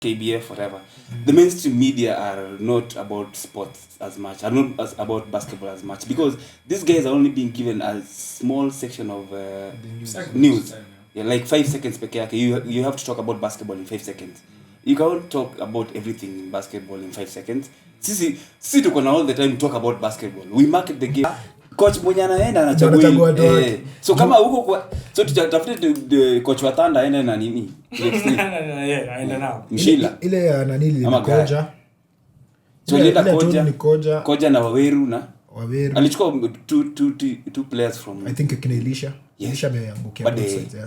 KBF, whatever. The mainstream media are not about sports as much, are not about basketball as much, because these guys are only being given a small section of news. Yeah, like 5 seconds per yake. You have to talk about basketball in 5 seconds. You can't talk about everything in basketball in 5 seconds. Sisi tuko na all the time talk about basketball. We market the game. Coach mwenye anaenda anachagua so kama huko kwa so tutafute coach wa Thunder aende na nini aenda nao Mshila ile nanili koja so ile koja na Waweru alichukua two players from I think Kinelisha ameangukia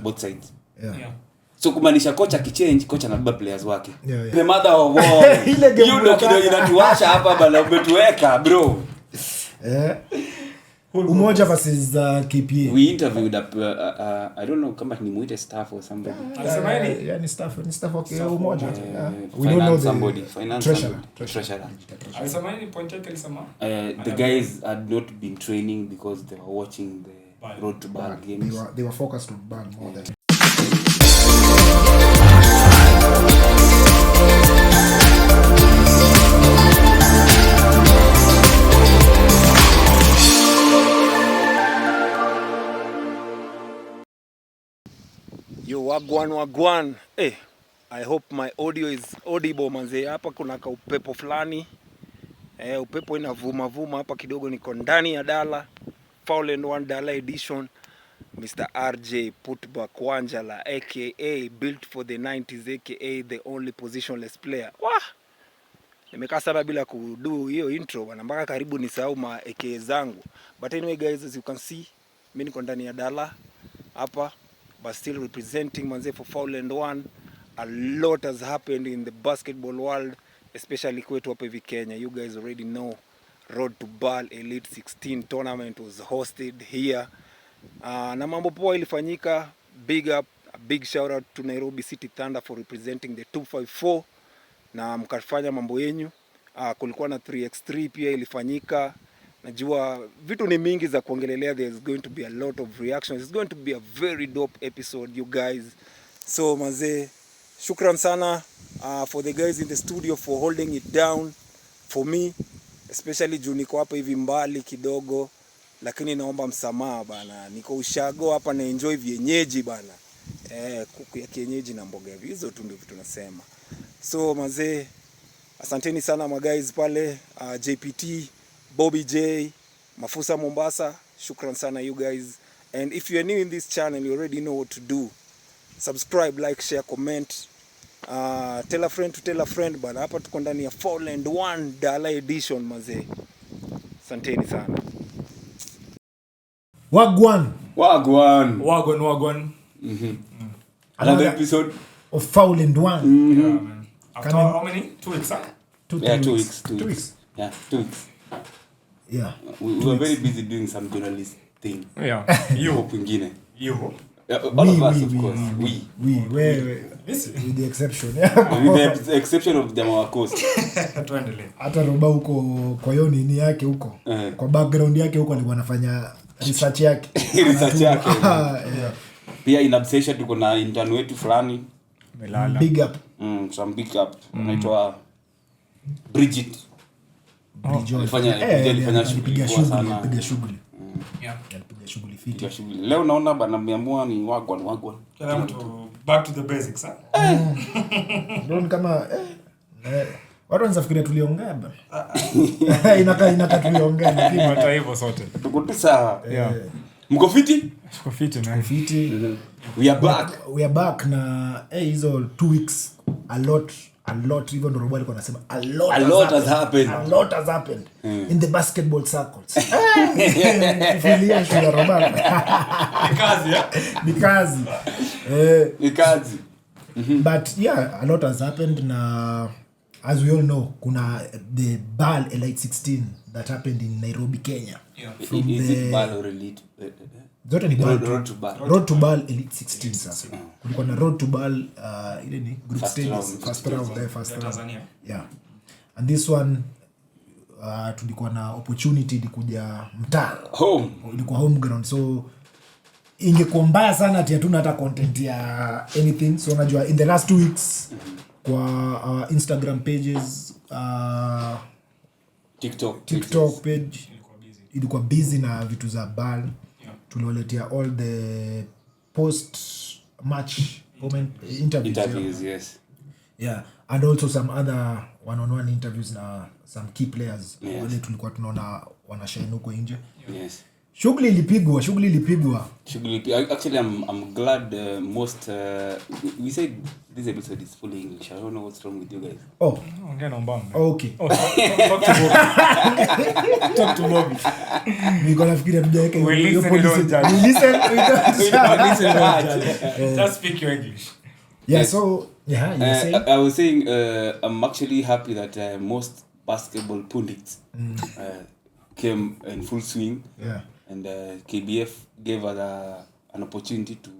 both sides yeah. So kumaanisha kocha kichange, kocha anabeba players wake. The mother of all. You know kidogo inatuasha hapa bana, umetuweka bro. Umoja versus KPA. We interviewed I don't know kama ni muite staff or somebody. Yeah, ni staff okay Umoja. We don't know somebody. Treasurer. Alisamani point yake alisema. The guys had not been training because they were watching the Road to Bar games. They were focused on Bar more than Yo wagwan. I hope my audio is audible manze. Hapa kuna ka upepo fulani. Upepo inavuma hapa kidogo, niko ndani ya Dala. Foul and One Dala edition. Mr. RJ Putba Kwanjala aka built for the 90s aka the only positionless player. Wah! Nimekaa sana bila kudu hiyo intro bana, mpaka karibu nisahau ma aka zangu. But anyway guys, as you can see, mimi niko ndani ya Dala hapa, but still representing manze for Foul and One. A lot has happened in the basketball world, especially kwetu hapa hivi Kenya. You guys already know Road to Ball Elite 16 tournament was hosted here. Na mambo poa ilifanyika. Big up, a big shout out to Nairobi City Thunder for representing the 254 na mkafanya mambo yenyu. Kulikuwa na 3x3 pia ilifanyika. Najua vitu ni mingi za kuongelelea. There's going to be a lot of reactions. It's going to be a very dope episode, you guys. So manze, shukran sana for the guys in the studio for holding it down for me, especially juu niko hapa hivi mbali kidogo, lakini naomba msamaha bana. Niko ushago hapa na enjoy vienyeji bana. Kuku ya kienyeji na mboga hizo tu ndio vitu nasema. So manze, asanteni sana ma guys pale, JPT, Bobby J, Mafusa Mombasa. Shukran sana you guys. And if you are new in this channel, you already know what to do. Subscribe, like, share, comment. Tell a friend to tell a friend. But hapa tuko ndani ya Foul and One Dala edition mazee. Asanteni sana. Wagwan. Another episode of Foul and One. Yeah, man. After how many? 2 weeks, huh? 2 weeks. 2 weeks. Yeah, 2 weeks. Yeah. We were very busy doing some journalist thing. Yeah. You hope wengine. You hope. All of us, of course. We. With the exception. With the exception of them our coast. Tuendelee. Hata Roba huko kwa hiyo nini yake huko. Kwa background yake huko alikuwa anafanya research yake. Yeah. Pia in obsession tuko na intern wetu fulani. Melala. Big up. Some big up. Anaitwa Bridget. Alifanya shughuli sana. Yeah. Alipiga shughuli fiti. Leo naona bana miamua ni wagwan. Kila mtu back to the basics, huh? Ndio kama watu wanaanza fikiria tuliongea bana. Inakaa tuliongea lakini hata hivyo sote. Tuko tu sawa. Yeah. Mko fiti? Tuko fiti man. Fiti. We are back na hizo 2 weeks a lot even Robo alikuwa anasema a lot has happened in the basketball circles. Filia shule Robo. Ni kazi. But yeah, a lot has happened na as we all know kuna the BAL Elite 16 that happened in Nairobi, Kenya. Yeah. Is it BAL or Elite? Zote ni BAL. Road to BAL Elite 16 sasa. Kulikuwa na Road to BAL ile ni group stages first round. Tanzania. Yeah. And this one tulikuwa na opportunity kuja mtaa. Ilikuwa home ground, so ingekuwa mbaya sana ati hatuna hata content ya anything. So unajua in the last 2 weeks kwa Instagram pages, TikTok page ilikuwa busy na vitu za ball. Tuliwaletea all the post match interviews. Yes. Yeah, and also some other one-on-one interviews na some key players wale tulikuwa tunaona wanashine huko nje. Yes. Shughuli ilipigwa. Actually, I'm glad most we said this episode is fully English. I don't know what's wrong with you guys. Okay. Talk to Bobby. Niko nafikiria tujaweka We listen, we don't judge. Just speak your English. Yeah, Yes. so you were saying? I was saying I'm actually happy that most basketball pundits came in full swing. Yeah. And KBF gave us an opportunity to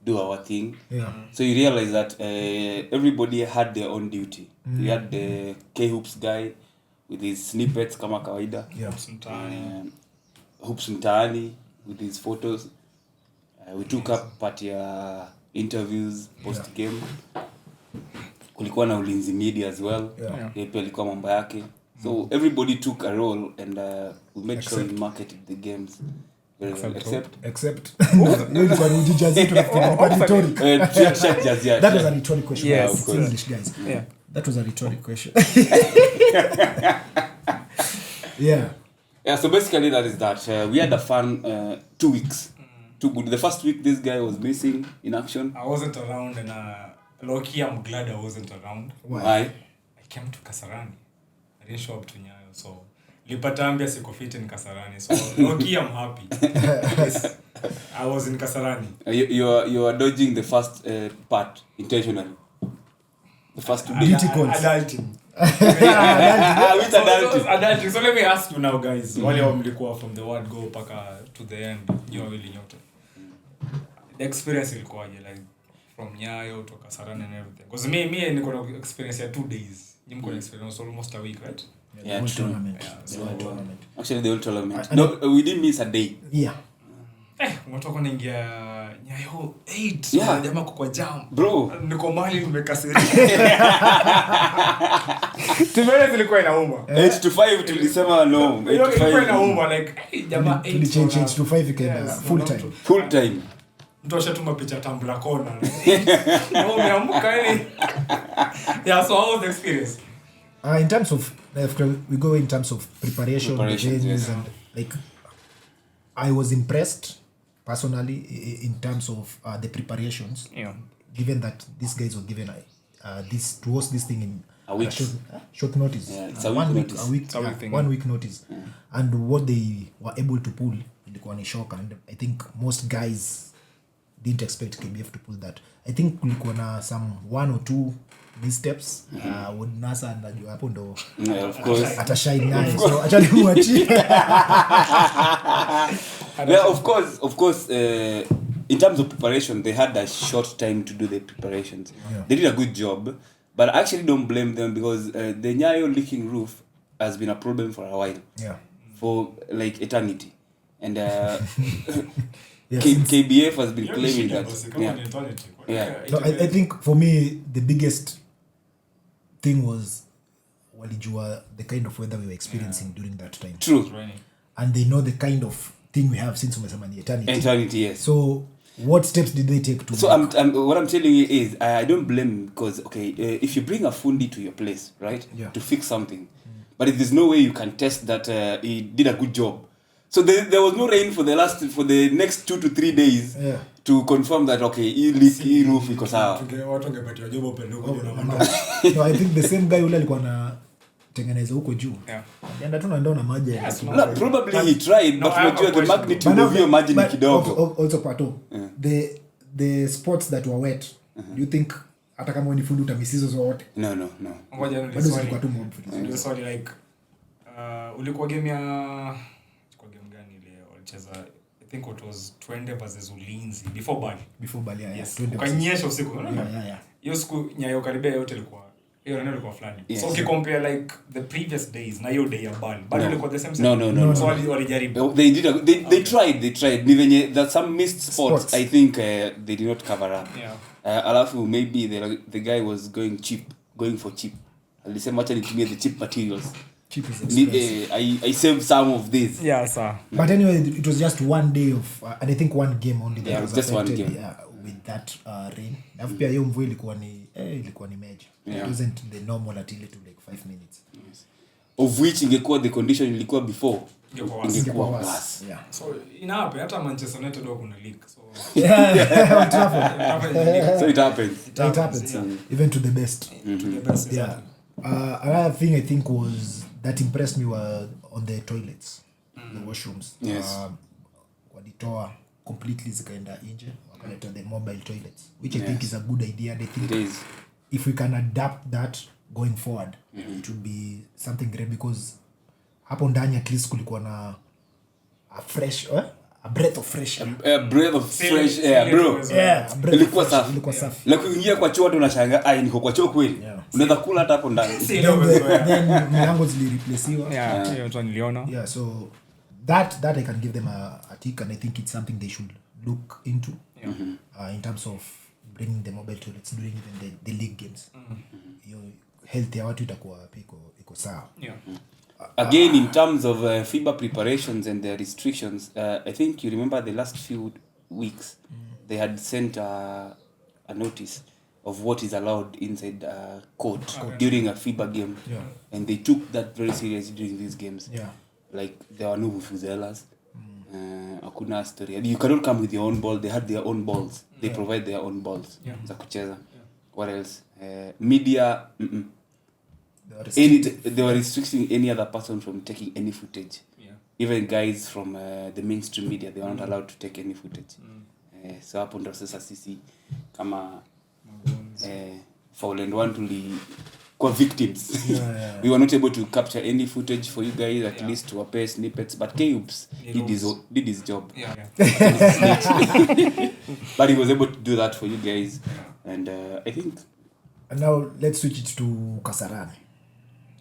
do our thing. Yeah. So you realize that everybody had their own duty. We had the K-Hoops guy with his snippets kama kawaida. Yeah. Hoops Mtaani with his photos. We took up part ya interviews post game. Kulikuwa na Ulinzi Media as well. Yeye pia alikuwa mambo yake. So everybody took a role and we made sure we marketed the games very well. Except you ilikuwa ni ujijazi tunafikiri kwa rhetoric. That was a rhetoric question. Yes, It's English, guys. Yeah. That was a rhetoric question. Yeah. Yeah, so basically that is that. We had a fun 2 weeks. Too good. The first week this guy was missing in action. I wasn't around and low-key I'm glad I wasn't around. Why? Why? I came to Kasarani. I didn't show up to Nyayo, so lipata ambia siko fit in Kasarani. So low-key I'm happy. Yes, I was in Kasarani. You are dodging the first part intentionally. The first 2 days. Duty calls. Adulting. Which adulting? Adulting. So let me ask you now, guys. Wale wa mlikuwa from the word go paka to the end. Nyo wili nyote. The experience ilikuwaje, like from Nyayo to Kasarani and everything? Because me niko na experience ya 2 days. You mko na experience almost a week, right? Yeah, true. Tournament. Yeah, actually the whole tournament. No, we didn't miss a day. Yeah. Umetoka naingia Nyayo 8. Yeah. Jamaa kwa jam. Bro. Niko mahali nimekasirika. Tumele zilikuwa inauma. 8 to 5 tulisema no. 8 to 5. Ilikuwa inauma like jamaa 8. Tuli change to 5 ikaenda full time. Full time. Mtu ashatuma picha tambla kona. No, umeamka yani. Yeah, so how was the experience? In terms of we go in terms of preparation games, yes. and like I was impressed personally in terms of the preparations. Yeah. Given that these guys were given this to host this thing in a week, short notice. Yeah, it's a 1 week week, notice. a week, 1 week notice. Yeah. And what they were able to pull, ilikuwa ni shock, and I think most guys didn't expect KBF to pull that. I think kulikuwa na some 1 or 2 missteps. Would Nasa najua hapo ndo of course atashine naye, so acha nimwachie. Yeah, of course in terms of preparation they had a short time to do the preparations. They did a good job, but I actually don't blame them because the Nyayo leaking roof has been a problem for a while. Yeah. For like eternity. And Yes, KBF has been claiming that. Yeah. No, I think for me the biggest thing was walijua the kind of weather we were experiencing during that time. True. And they know the kind of thing we have since umesema ni eternity. Yes. So what steps did they take to So what I'm telling you is I don't blame because if you bring a fundi to your place, right? Yeah. To fix something. But if there's no way you can test that he did a good job. So there was no rain for the next 2 to 3 days. Yeah. To confirm that hii roof iko sawa. Watu wangepatiwa job open huko na manda. No, I think the same guy ule alikuwa na tengeneza huko juu. Yeah. Alienda tu naenda na maji. No, probably he tried, but unajua the magnitude of your maji ni kidogo. Also pato. The spots that were wet. Do you think hata kama ni fundi utamisizo zote? No. Ngoja Bado zilikuwa tu mob. Ndio swali like ulikuwa game ya game gani ile walicheza? I think it was Twende versus Ulinzi before Bali. Yes. Ukanyesha usiku. Yeah. Hiyo siku Nyayo karibia yote ilikuwa hiyo neno ilikuwa flani. So ukikompare like the previous days na hiyo day ya Bali. Bado ilikuwa the same. No. So walijaribu. They tried. Ni venye that some missed spots I think they did not cover up. Yeah. Alafu maybe the guy was going cheap going for cheap. Alisema acha nitumie the cheap materials. Cheap is expensive. I saved some of this. Yeah, sir. But anyway, it was just one day of and I think one game only that was just one affected, game. with that rain. Alafu pia hiyo mvua ilikuwa ni major. Yeah. It wasn't the normal until it took like 5 minutes. Yes. Of which ingekuwa the condition ilikuwa before. Ingekuwa worse. Yeah. So inape hata Manchester United wako na league. So Old Trafford. So it happens. It happens. Yeah. Even to the best. To the best. Yeah. Another thing I think was that impressed me were on the toilets, the washrooms. Yes. Walitoa completely zikaenda nje, wakaleta the mobile toilets, which I think is a good idea. And I think It is. if we can adapt that going forward, it would be something great because hapo ndani at least kulikuwa na a breath of fresh air. A breath of fresh air, bro. Yeah, a breath Ilikuwa of fresh- safi. ilikuwa safi. Like kuingia kwa choo unashangaa, ai niko kwa choo kweli. Yeah. Unaweza kula hata hapo ndani. Then milango zilireplaciwa. Yeah, hiyo tu niliona. Yeah, so that I can give them a tick, and I think it's something they should look into in terms of bringing the mobile toilets during even the league games. Your health ya watu itakuwa iko sawa. Yeah. Again, in terms of FIBA preparations and their restrictions, I think you remember the last few weeks, they had sent a notice of what is allowed inside court during a FIBA game. Yeah. And they took that very seriously during these games. Yeah. Like, there were no vuvuzelas. Hakuna story. You cannot come with your own ball. They had their own balls. They provide their own balls. Za kucheza. What else? Media... they were restricting any other person from taking any footage. Yeah. Even guys from the mainstream media, they weren't allowed to take any footage. So hapo ndo sasa sisi kama Foul and One tulikuwa victims. We were not able to capture any footage for you guys, at least to appear snippets, but K-Ups did his job. Yeah. But he was able to do that for you guys, and I think And now let's switch it to Kasarani.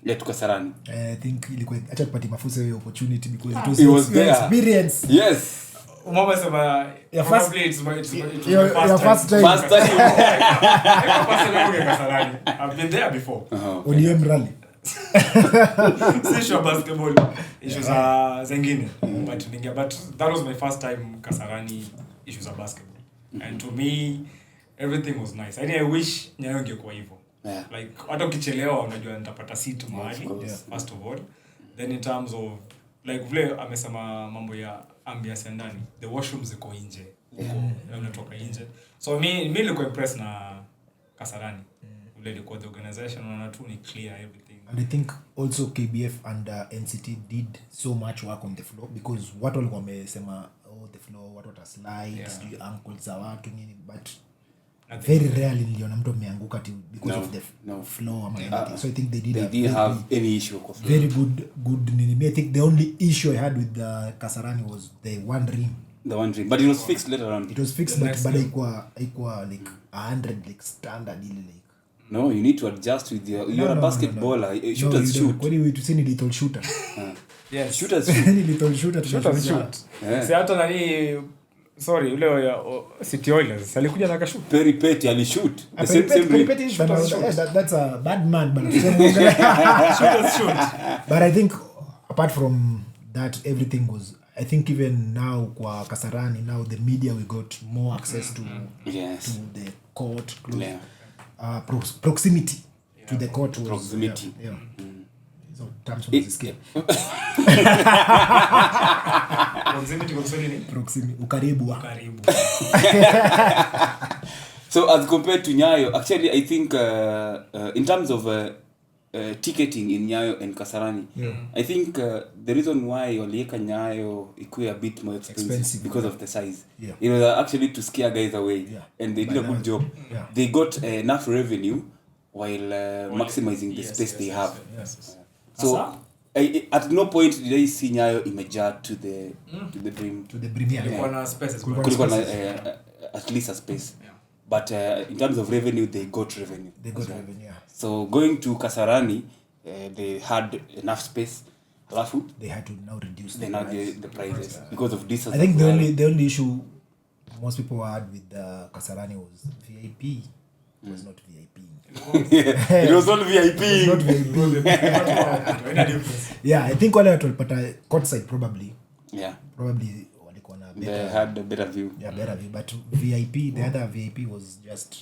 to Kasarani. I think ilikuwa acha tupate mafunzo hiyo opportunity because it It was was your there. experience. Yes. Umama sema Your probably it's my first time. First time. Kasarani. I've been there before. ODM rally. Si issue of basketball, issues zingine. But that was my first time Kasarani issues of basketball. And to me everything was nice. I wish Nyayo ingekuwa hivyo. Yeah. Like hata ukichelewa unajua nitapata seat mahali course. first of all. Then in terms of like vile amesema mambo ya ambiance ya ndani, the washrooms ziko nje. Unatoka nje. So me nilikuwa impressed na Kasarani. Vile ilikuwa the organization na tu ni clear everything. And I think also KBF and NCT did so much work on the floor because what walikuwa wamesema the floor what slides, ankles za watu nini, but very rarely niliona mtu ameanguka because of the floor ama anything. So I think they didn't have any issue with floor. Very good nini. I think the only issue I had with the Kasarani was the one rim. The one dream, but it was fixed later on. It was fixed, but haikuwa like 100 like standard ile like. No, you need to adjust with you're a basketballer. Shooters shoot. Kwani we to say ni little shooter. Yes. Shooters shoot. Ni little shooter. Yeah. Si hata nani sorry ule ya City Oilers alikuja na akashoot. Very petty alishoot. The same That's a bad man, but Shooters shoot. but I think apart from that everything was, I think even now kwa Kasarani now the media we got more access to the court close. Proximity to the court was proximity. So terms of escape. Proximity kwa Kiswahili ni Proximity, ukaribu. So as compared to Nyayo, actually I think in terms of ticketing in Nyayo and Kasarani, I think the reason why walieka Nyayo ikuwe a bit more expensive because of the size. You know, actually to scare guys away, and they did a good job. They got enough revenue while maximizing the space they have. So at no point did I see Nyayo imejaa to the brim. To the brim. kulikuwa na spaces. Kulikuwa na at least a space. But in terms of revenue, they got revenue. So going to Kasarani, they had enough space. They had to now reduce the prices because of this. I think the only issue most people had with Kasarani was VIP. it was not VIP. It was not VIP. It was not VIP. Haina difference. Yeah, I think wale watu walipata courtside probably walikuwa na They better, had a better view. better view, but VIP, the other VIP was just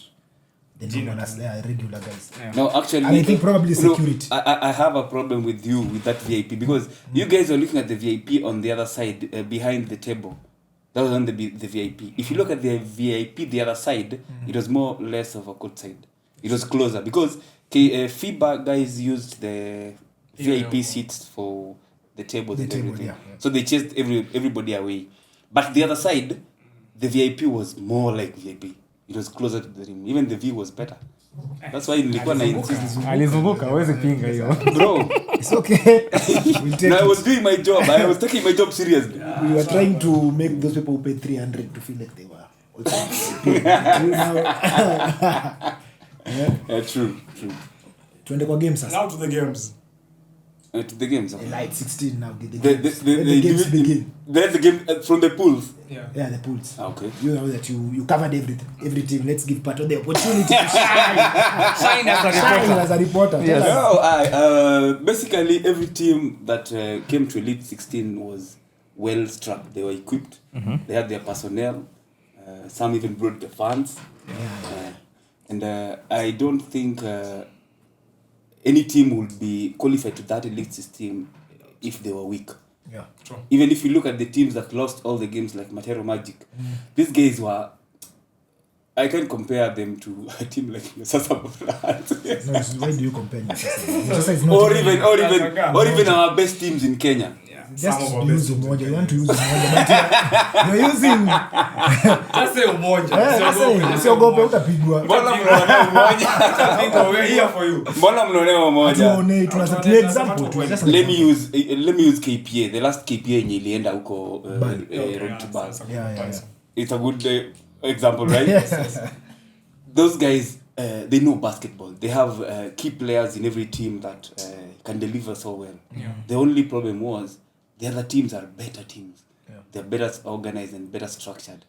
the normal as they are regular guys. Yeah. No, actually, And I think probably security. I have a problem with you with that VIP because you guys are looking at the VIP on the other side, behind the table. That was on the VIP. If you look at the VIP, the other side, it was more or less of a court side. It was closer because FIBA guys used the VIP seats for the tables The and table, everything. yeah. So they chased everybody away. But the other side, the VIP was more like VIP. It was closer to the rim. Even the view was better. That's why nilikuwa na insist. Alizunguka, hawezi pinga hiyo. Bro, It's okay. We'll take no, I it. was doing my job. I was taking my job seriously. We were trying to make those people who paid 300 to feel like they were also True. tuende kwa game sasa. Now to the games. To the games. Light 16 now. The The games games begin. There's the game from the pools. Yeah, the pools. Okay. You know that you covered every team. Let's give Pato the opportunity to shine. Shine as a Shine as a reporter. Yes. Tell us. No, basically every team that came to Elite 16 was well strapped. They were equipped. They had their personnel. Some even brought the fans. And I don't think any team would be qualified to that Elite 16 if they were weak. Yeah. True. Even if you look at the teams that lost all the games like Matero Magic, these guys were... I can't compare them to a team like Sasa No, why do you compare Nyasasa? Is not or even our best teams in Kenya. just use umoja. You want to use umoja, but you're using. Just say umoja. Usiogope utapigwa. Mbona mnaonea umoja? We're here for you. Mbona mnaonea umoja? Tuone tunasema example tu. Let me use KPA. The last KPA yenye ilienda huko Road to Bars. Yeah. It's a good example, right? Those guys, they know basketball. They have key players in every team that can deliver so well. Yeah. The only problem was the other teams are better teams. Yeah. They're better organized and better structured.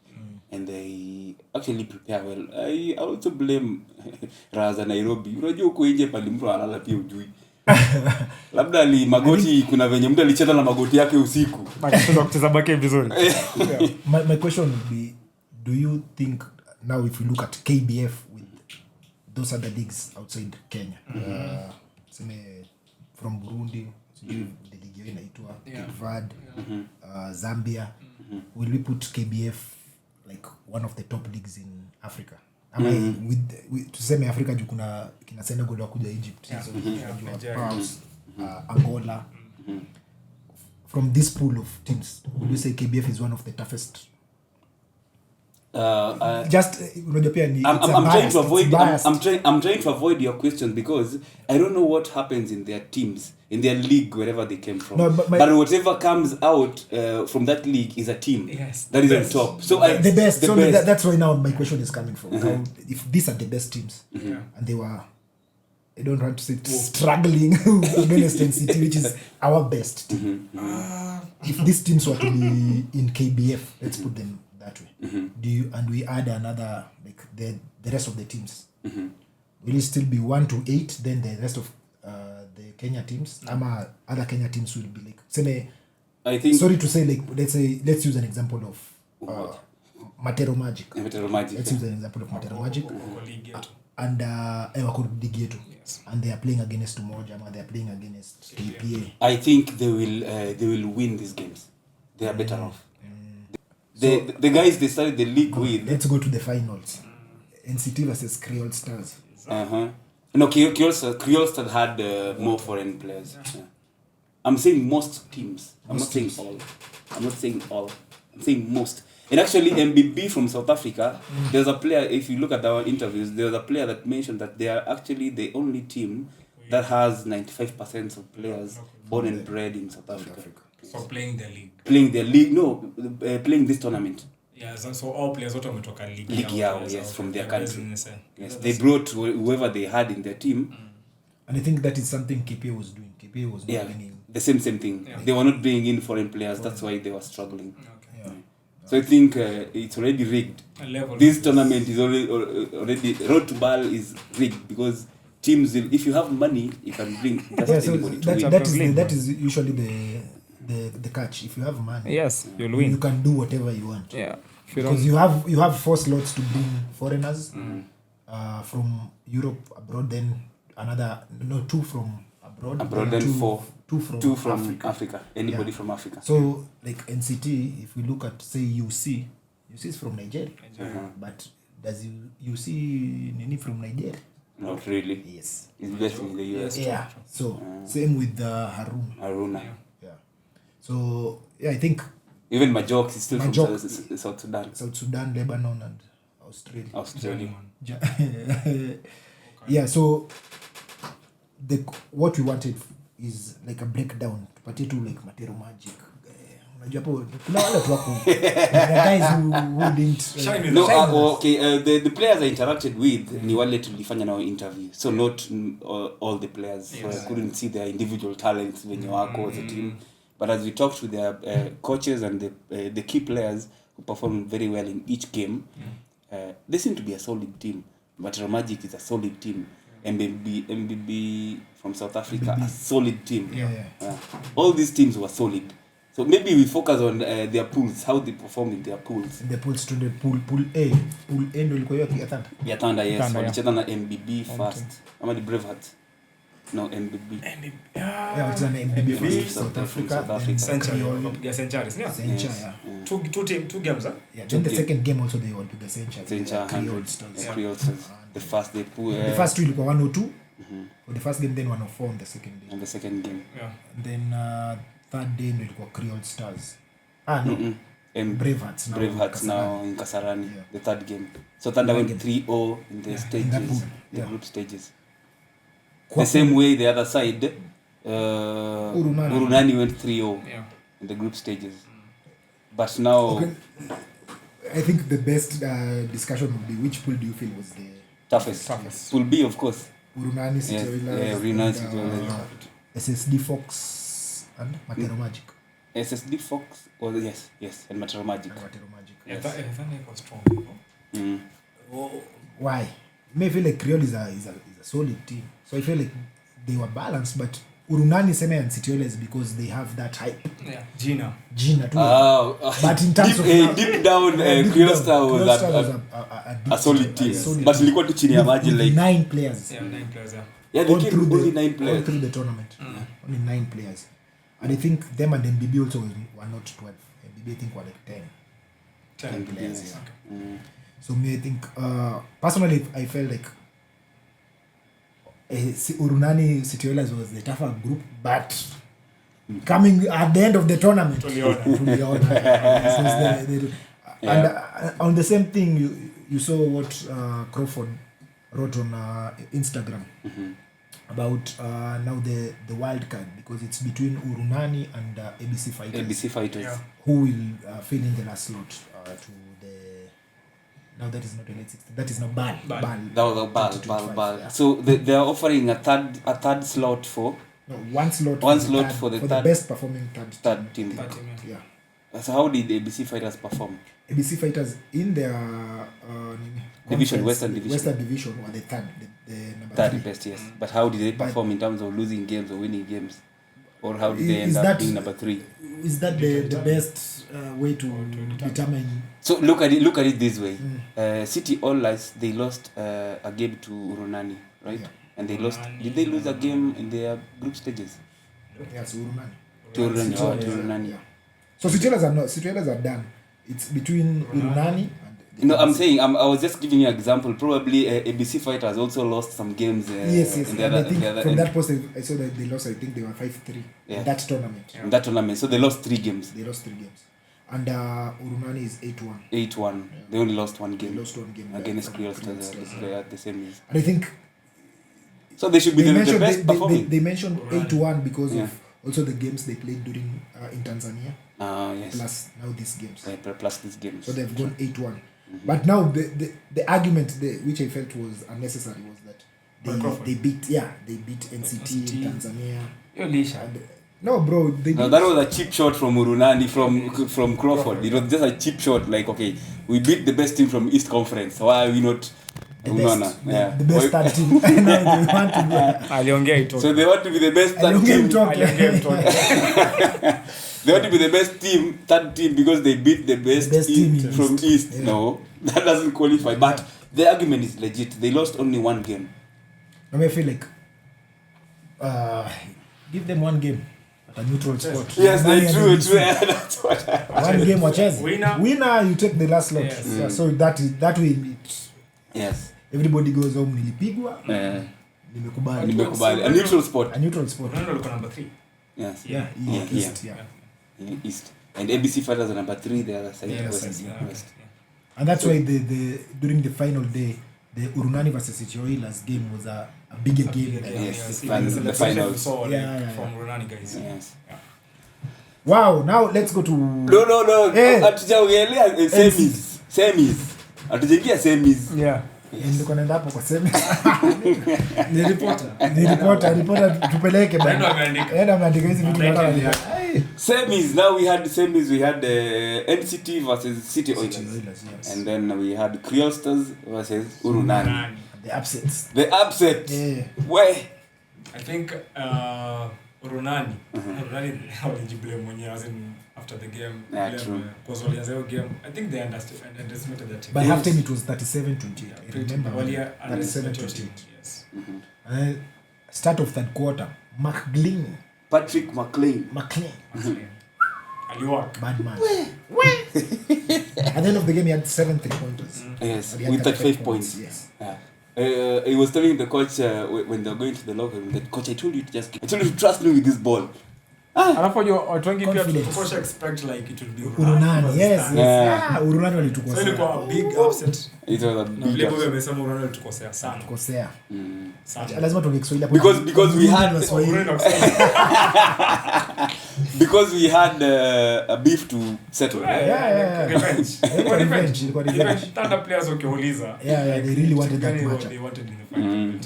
And they actually prepare well. I also blame Raza Nairobi. Unajua uko nje pale mtu analala pia ujui. Labda magoti kuna venye mtu alicheza na magoti yake usiku. Akacheza kucheza bake vizuri. My question would be, do you think now if you look at KBF with those other leagues outside Kenya, from Burundi, the league inaitwa Cape Verde, Zambia, will we put KBF like one of the top leagues in Africa? With tuseme Africa juu kuna kina Senegal wakuja Egypt, so Angola. From this pool of teams, would you say KBF is one of the toughest? Just unajua pia ni I'm trying to avoid your question because I don't know what happens in their teams, in their league, wherever they came from. No, but whatever comes out from that league is a team that is on top. So the best. That's why now my question is coming from. Now, if these are the best teams, and they were, I don't want to say struggling against NCT, which is our best team. If these teams were to be in KBF, let's put them that way. And we add another, like the rest of the teams, will it still be 1 to 8? Then the rest of the Kenya teams, other Kenya teams will be like, I think, sorry to say, like let's use an example of Matero Magic. Let's use an example of Matero Magic. And wako ligi yetu, and they are playing against Umoja, they are playing against KPA. I think they will win these games. They are better off. The guys they started the league with. Let's go to the finals. NCT versus Creole Stars. No, Creole Stars had more foreign players. Yeah. I'm saying most teams. I'm not saying all. I'm saying most. And actually, MBB from South Africa, there's a player, if you look at our interviews, there's a player that mentioned that they are actually the only team that has 95% of players born and bred in South Africa. So playing the league. Playing this tournament. Yeah, so all players wametoka league yao, yes, from their country. Yes, they brought whoever they had in their team. And I think that is something KPA was doing. KPA was not bringing the same thing. Yeah. They were not bringing in foreign players. That's why they were struggling. Okay. Yeah. So I think it's already rigged. This tournament is already road to BAL is rigged because teams will, if you have money you can bring just anybody to win. That is usually the catch. If you have money, Yes, you'll win. you can do whatever you want. Yeah. Because you have 4 slots to bring foreigners from Europe abroad, then 2 from abroad, then two from Africa. Africa. Anybody from Africa. So like NCT, if we look at say UC is from Nigeria. But does UC Nini from Nigeria? Not really. Yes. It's based in the US. Yeah. So same with Haruna. Yeah. So yeah, I think even Majok is still Majok, from South Sudan. South Sudan, Lebanon, and Australia. Australia. Yeah. So what we wanted is like a breakdown. Tupatie tu like Matero Magic. Unajua hapo kuna wale tu wako guys who didn't no the players I interacted with ni wale tulifanya nao interview, so not all the players. So I couldn't see their individual talents when you wako as a team, but as we talked with their coaches and the key players who performed very well in each game, they seem to be a solid team. But Magic is a solid team. MBB from South Africa, a solid team. All these teams were solid. So maybe we focus on their pools, how they perform in their pools. In the pools to the pool A. Pool A ndio ilikuwa hiyo Thunder. Yeah, Thunder, yes. Walicheza na MBB first. Ama the Bravehearts. No, MBB. Yeah, walicheza na MBB South Africa. Century wapiga Century, sio? Century, yeah. Two games, huh? Yeah, then the second game also they wapiga Century. Creole Stars. The first they put the first two ilikuwa 102. For the first game, then 104 on the second day. On the second game. Yeah. And then third day ilikuwa Creole Stars. No. Bravehearts now in Kasarani. Yeah. The third game. So Thunder went 3-0 in the stages, the group stages. The same way the other side, Urunani went 3-0 in the group stages. But now, I think the best discussion would be which pool do you feel was the toughest? Pool B, of course. Urunani, SSD Fox and Matero Magic. SSD Fox, yes, and Matero Magic. Yeah, that was strong. Why? I feel like Creole is a solid team. So I feel like they were balanced, but Urunani Seme and Citioles because they have that hype. Yeah, Gina too. But in terms of deep down, Creole Star was a solid team. But ilikuwa tu chini ya maji like 9 players. Yeah, 9 players. Yeah, they came only 9 players. All through the tournament. Only 9 players. And I think them and MBB also were not 12. MBB I think were like 10 players. Yeah. So me I think personally I felt like Urunani Citiolas was the tougher group, but coming at the end of the tournament, and on the same thing, you saw what Crawford wrote on Instagram about now the wild card, because it's between Urunani and ABC Fighters. Yeah. Who will fill in the last slot to the. No, that is not a late 16. That is not BAL. That was BAL. Yeah. So they are offering a third slot for. No, one slot for the best performing third team. Yeah. So how did the ABC Fighters perform? ABC Fighters in their division, Western Division were the third, the number third 3. Best, yes. But how did they perform in terms of losing games or winning games? Or how did they end up being number 3? Is that the best way to determine? So look at it this way. City All Lights, they lost a game to Urunani, right? Yeah. And they lost. Did they lose a game in their group stages? Yes, Urunani. To Urunani. Yeah. So Citiolas are done. It's between Urunani and. No, I'm saying I was just giving you an example. Probably ABC Fighters also lost some games. Yes. In the other from that post, I saw that they lost. I think they were 5-3 in that tournament. Yeah. In that tournament, so they lost 3 games. And Urunani is 8-1. 8-1. Yeah. They only lost 1 game. They lost 1 game against Creole Stars. They are the same years. And I think. So they should be the best performing. They mentioned 8-1 because of also the games they played during in Tanzania. Yes. Plus now these games. Plus these games. So they've gone 8-1. But now the argument which I felt was unnecessary was that they beat NCT in Tanzania. No, bro. No, that was a cheap shot from Urunani from Crawford. It was just a cheap shot. Like, okay, we beat the best team from East Conference. Why are we not? the Unaona? best. Yeah. The best third team. No, they want to be. aliongea ito So they want to be the best third Aliongea team. mtoke. aliongea mtoke They want to be the best team, third team, because they beat the best team team in from East. East. Yeah. No, that doesn't qualify. But the argument is legit. They lost only one game. I mean, I feel like give them one game at a neutral spot. Yes, Nani that's and true. ABC. True. That's what One game wacheze. Winner. You take the last slot. Yes. Yeah, so that way Yes. everybody goes home. Nilipigwa. Nimekubali. Nimekubali. A neutral spot. A neutral spot. Ronaldo alikuwa number 3 Yes. Yeah, Yeah. East, yeah. East. And ABC Fighters are number 3. The other side. Yeah, West. side, yeah. West. And that's why the during the final day, the Urunani versus Oilers game was a bigger game. Yes, than the finals. Yeah. from Ronani guys. Yes. Wow, now let's go to No. Eh. Hatujaongelea semis. Hatujaingia semis. Yeah. nilikuwa naenda hapo kwa semi. Ni reporter. Reporter tupeleke bana. Ndio ameandika. Enda ameandika hizi vitu nataka. Ai. Semis. Now we had semis. We had NCT versus City Oilers. Yes. And then we had Creole Stars versus Urunani. The upsets. The upset. Yeah. Where? I think Ronani walijiblame mwenyewe as in after the game. Yeah, true. Because walianza hiyo game. I think they underestimated that team. By halftime it was 37-28. I remember. Wali 37-28. Yes. Start of third quarter. McGlynn. Patrick McLean. Aliwork. Bad man. At the end of the game he had 7 3-pointers. Yes, But he had with 35 points. Yes. Yeah. He was telling the coach when they were going to the locker room that, coach, I told you to trust me with this ball. Alafu watu wengi pia Confidence. tukosha expect like it would be Urunani. Yes. Yeah. Urunani walitukosea. So ilikuwa a big upset. It was a Na big vile upset. Bobe amesema Urunani tukosea sana. Kosea. Sana. Lazima tuongee Kiswahili hapo. Because we had Urunani wakisema. because we had a beef to settle. Yeah. Revenge. Ilikuwa revenge. Thunder players wakiuliza. Yeah, they really wanted that matchup. They wanted in the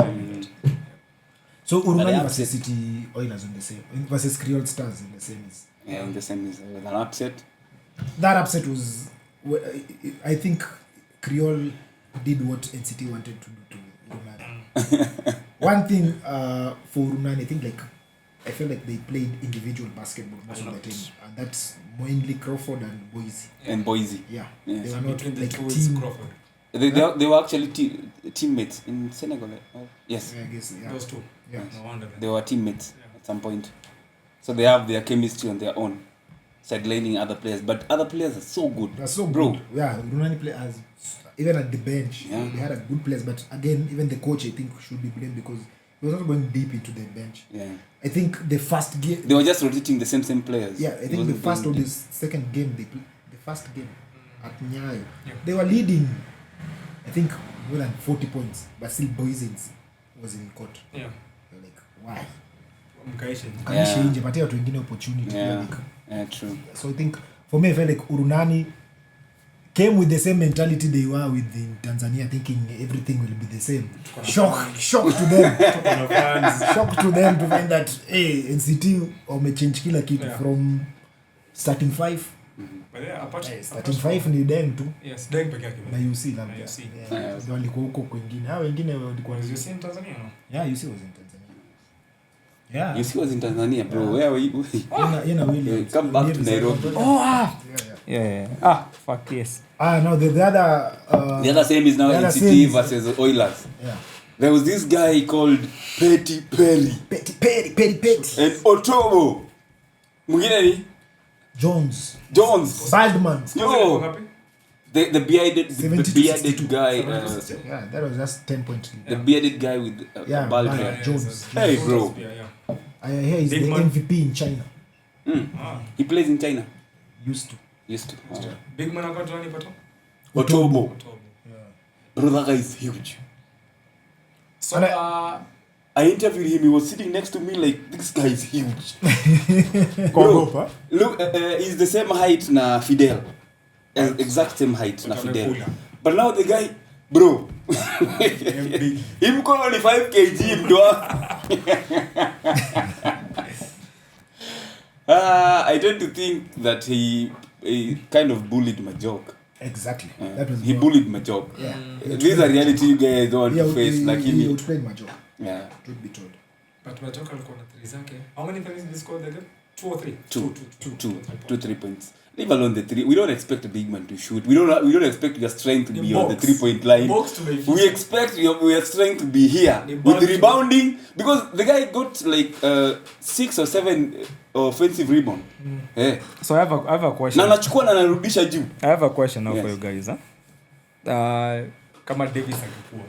final. So Urunani But versus City Oilers in the same versus Creole Stars in the semis. Yeah, in the semis. It was an upset. That upset was, I think, Creole did what NCT wanted to do to Urunani. One thing for Urunani, I think I feel like they played individual basketball most of the time, and that's mainly Crawford and Boise. And Boise. Yeah, Yes. they were not Between the like two is team. Crawford. They were actually teammates in Senegal. Yes, I guess, yeah. Those two. Yeah. No wonder. they were teammates Yeah. at some point. So they have their chemistry on their own, sidelining other players. But other players are so good. That's so Bro. good. Yeah, Urunani players, even at the bench, Yeah. they had a good players. But again, even the coach, I think, should be blamed because he was not going deep into the bench. Yeah, I think the first game. they were just rotating the same players. Yeah, I It think the wasn't first or going the second game they played, the first game at Nyayo, Yeah. they were leading, I think, more than 40 points, but still Boise was in court. Yeah. They're like, why? Mkaisha. Kanishi nje, patia watu wengine opportunity. Yeah. Like, Yeah, true. so I think, for me, I felt like Urunani came with the same mentality they were with in Tanzania, thinking everything will be the same. Shock to them. Kuna fans. Shock to them to find that, hey, NCT wamechange kila kitu Yeah. from starting 5. But yeah, apart Starting 5 ni Deng tu Yes, Deng peke yake. na UC labda. Na UC. Yeah. Ndio walikuwa huko kwingine. Hao wengine walikuwa Was you seen Tanzania no? yeah, UC was in Tanzania. Yeah. You see, was in Tanzania, bro. Where were you? Yena Williams. Come back to Nairobi. Yeah. Fuck yes. Now the other The other same is now the other NCT same is- versus Oilers. yeah. There was this guy called Petty Perry Petty. and Otobo. Mwingine ni Jones. Jones. Baldman. Yo, Happy? the bearded 70 to bearded 62. guy. Yeah, that was just 10 points. The bearded guy with Yeah, bald Bald. hair. Jones. Hey, bro. Yeah. I hear he's Big the man. MVP in China. Ah. He plays in China. Used to. Used to. Big man akwa tuani pato? Otobo. Otobo. Bro, that guy is huge. So And I interviewed him. He was sitting next to me like, this guy is huge. Kuogopa. Look, he's the same height na Fidel. Exact same height na Fidel. Amekula. But now the guy, bro, big. him call only 5 kg mdoa. I tend to think that he kind of bullied Majok. Exactly. That was He bullied Majok. Yeah. This is a reality you guys don't want to face. He Lakini, outplayed Majok. yeah. Truth be told. But Majok alikuwa na 3 zake. How many threes did he score that game? 2 or 3? 2 3 points. Leave alone the 3. We don't expect a big man to shoot. We don't expect your strength to be on the 3-point line. We expect your strength to be here with the rebounding, because the guy got like 6 or 7 offensive rebound. Yeah. So I have a question. Na anachukua na anarudisha juu. I have a question now for you guys, kama Davis akikua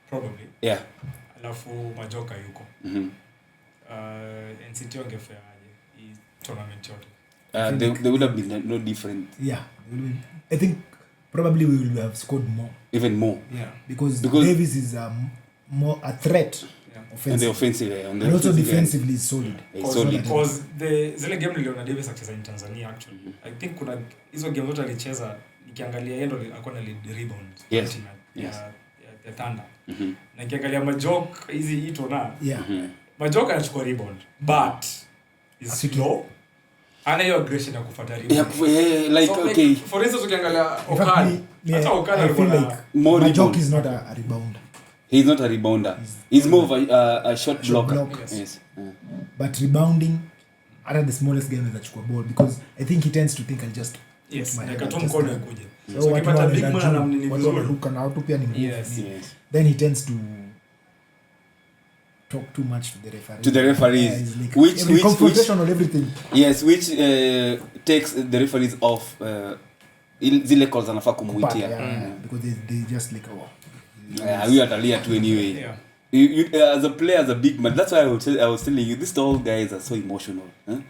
probably. Yeah. Alafu Majoka yuko. NCT wangefanya aje hii tournament yote? They would have been no different. Yeah. I think probably we will have scored more. Even more. Yeah. Because Davis is more a threat. On the offensive, and also defensively is solid. Because zile game niliona Davis akicheza in Tanzania actually. I think kuna hizo game zote alicheza nikiangalia yeye ndo alikuwa na lead rebound. Yes. Ya Thunder. Na nikiangalia Majok hizi hito na. Yeah. Majok anachukua rebound but is slow. Ana hiyo aggression ya kufuata rebound. Yeah, like so, okay. For instance ukiangalia Okada. Hata Okada alikuwa like Majok is not a rebounder. He's not a rebounder. He's more of a shot blocker. Yes. But rebounding, other the smallest game that you ball, because I think he tends to think I'll just like a Tom Corner kuje. So ukipata big man anamnini vizuri. Yes. Then he tends to talk too much to the referees. Like which confrontation on everything. Yes, which takes the referees off zile calls anafaa kumuitia. Because they just like we atalia tu anyway. Yeah. You as a player, as a big man, that's why I was telling you, these tall guys are so emotional. Huh?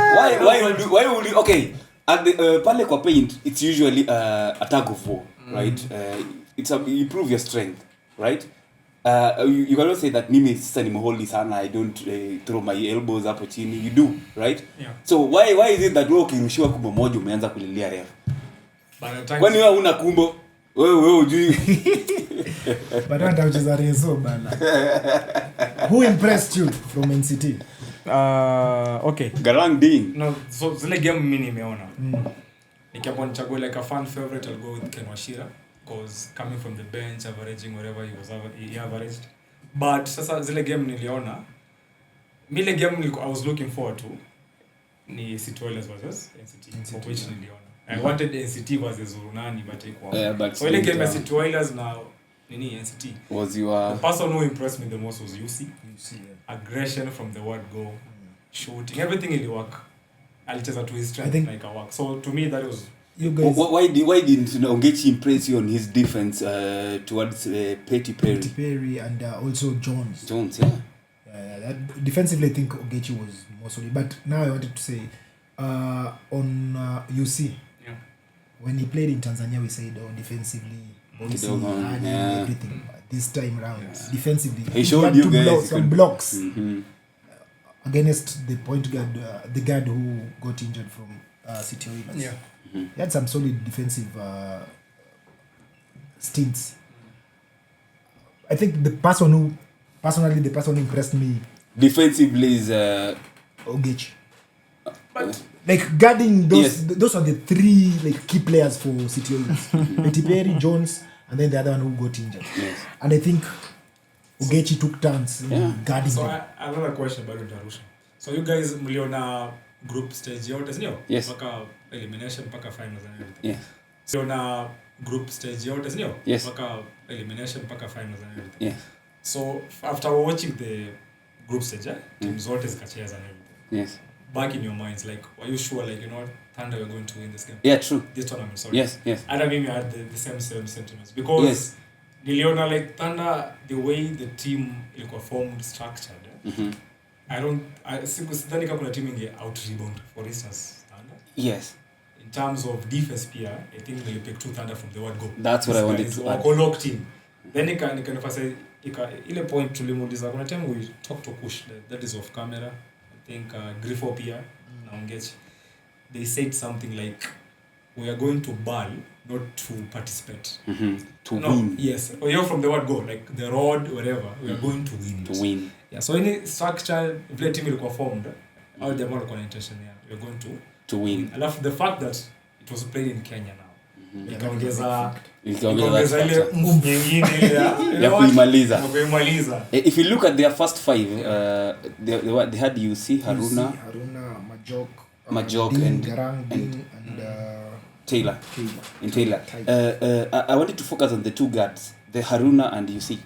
why would you, okay, at the pale kwa paint, it's usually a tug of war, right? It's you prove your strength, right? You cannot say that mimi sasa nimeholi sana, I don't throw my elbows hapo chini. You do, right? Yeah. So why is it that wewe ukirushiwa kumbo moja umeanza kulilia ref? Kwani wewe una kumbo? Wewe hujui. But anda ucheza rezo bana. Who impressed you from NCT? Okay. Garang Ding. No, so zile game mimi nimeona. Nikiamua nichague like a fan favorite, I'll go with Ken Washira, because coming from the bench, averaging whatever he averaged. But sasa zile game niliona, mile game I was looking forward to ni City versus NCT, for which niliona. I wanted NCT versus Urunani, but ikuwa. So ile game ya City na NCT was your the person who impressed me the most was UC. Aggression from the word go, shooting, everything in the work. Alicheza to his strength like a work. So to me that was you guys. Why didn't Ongechi impress you on his defense towards Petty Perry and also Jones, yeah. Defensively I think Ongechi was more solid, but now I wanted to say on UC, when he played in Tanzania we said defensively everything. This time round defensively he showed you guys some blocks against the point guard, the guard who got injured from City Oilers. He had some solid defensive stints. I think the person who impressed me defensively is Ogechi. But like guarding those are the three like key players for City Oilers. Petty Perry, Jones, and then the other one who got injured. Yes. And I think Ogechi took turns guarding so them. I have a question about Darusha. So you guys mliona group stage yote sio? Yes. Paka elimination paka finals and everything. Yes. So na group stage yote sio? Yes. Paka elimination paka finals and everything. Yes. So after watching the group stage, teams zote zikacheza and everything. Yes. Back in your minds, like, are you sure, like, you know, Thunder were going to win this game? Yeah, true. This tournament, sorry. Yes. And I mean, we had the same sentiments. Because Niliona, like, Thunder, the way the team ilikuwa formed, structured, I think sidhani kama kuna team inge out-rebound, for instance, Thunder. Yes. In terms of defense, I think they picked 2 Thunder from the word go. That's what I wanted to add. Wako team. Then nikanifasa, ile point tulimuuliza, kuna time we talked to Kush, that is off camera. I think Griffo pia na Ongechi, they said something like, we are going to ball not to participate. To win. Yes. Or you're from the word go, like the road, whatever. We are going to win. To win. Yeah. So any structure, vile team ilikuwa formed, au jamaa walikuwa na intention ya we're going to win. I love the fact that it was played in Kenya now. Ikaongeza ile nyingine ile ya kuimaliza. If you look at their first 5, they had Haruna, Majok and Taylor. I wanted to focus on the two guards, the Haruna and UC.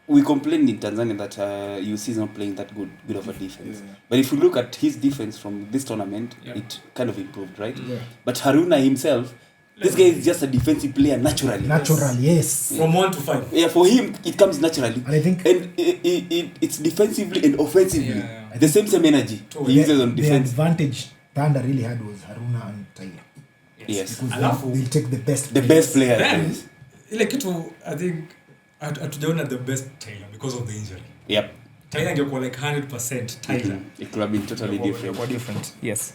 We complained in Tanzania that UC is not playing that good of a defense. Yeah. But if you look at his defense from this tournament, it kind of improved, right? Yeah. But Haruna himself, this guy is just a defensive player naturally. Yes. From 1 to 5. Yeah, for him it comes naturally. And I think it's defensively and offensively the same energy he uses on defense. The advantage Thunder really had was Haruna and Taylor. Yes. Because they'll take the best players. Then, ile kitu I think hatujaona the best Taylor because of the injury. Yep. Taylor angekuwa like 100% Taylor. It could have been totally different. Yes.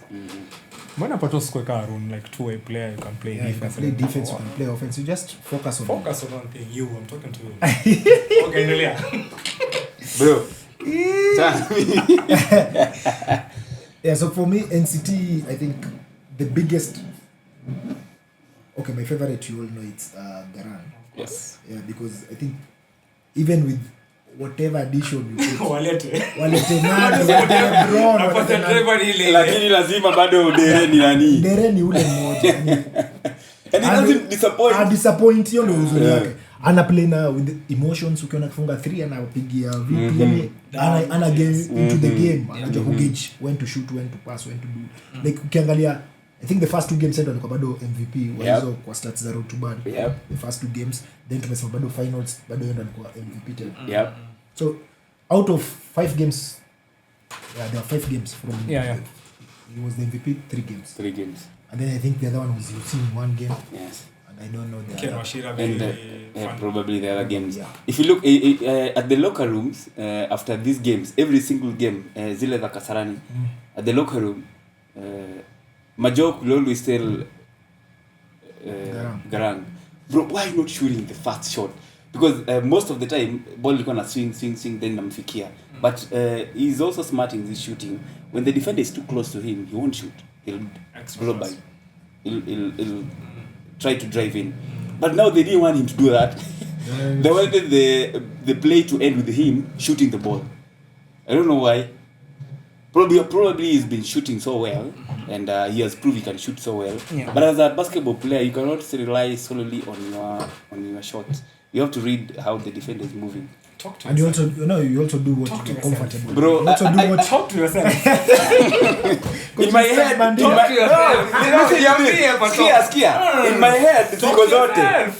Mbona pato sikuweka Arun like two-way player you can play defense. You can play defense, you can play offense. You just focus on one thing. I'm talking to you. Okay, endelea. Bro. Yeah, so for me NCT, I think the biggest my favorite, you all know, it's Garan. Yes. Yeah, because I think even with whatever addition you put, walete lakini lazima bado Dere ni ule mmoja. And he doesn't disappoint. Hiyo ndio uzuri wake. Ana play na with emotions. Ukiona kufunga 3 anapigia vipi, yani ana game into the game, anajua gauge when to shoot, when to pass, when to do. Like ukiangalia, I think the first 2 games sasa alikuwa bado MVP walizo kwa stats za road to ban. The first 2 games, then tumesema bado finals bado yeye ndo alikuwa MVP tena. So out of 5 games, there are 5 games from he was the MVP 3 games. And then I think the other one was in 1 game. Yes. And I don't know the and probably the other games. If you look at the locker rooms after these games, every single game, zile za Kasarani, at the locker room, Majok will always tell Garang, bro, why not shooting the first shot? Because most of the time ball ilikuwa na swing then namfikia. But he's also smart in this shooting. When the defender is too close to him, he won't shoot. He'll blow by. He'll try to drive in. But now they didn't want him to do that. They wanted the play to end with him shooting the ball. I don't know why. Probably he's been shooting so well, and he has proved he can shoot so well. Yeah. But as a basketball player, you cannot rely solely on your shots. You have to read how the defender is moving. Talk to and yourself. You also do what you're comfortable. Bro, you also do what talk to yourself. In my head, talk to yourself. Skia. In my head, because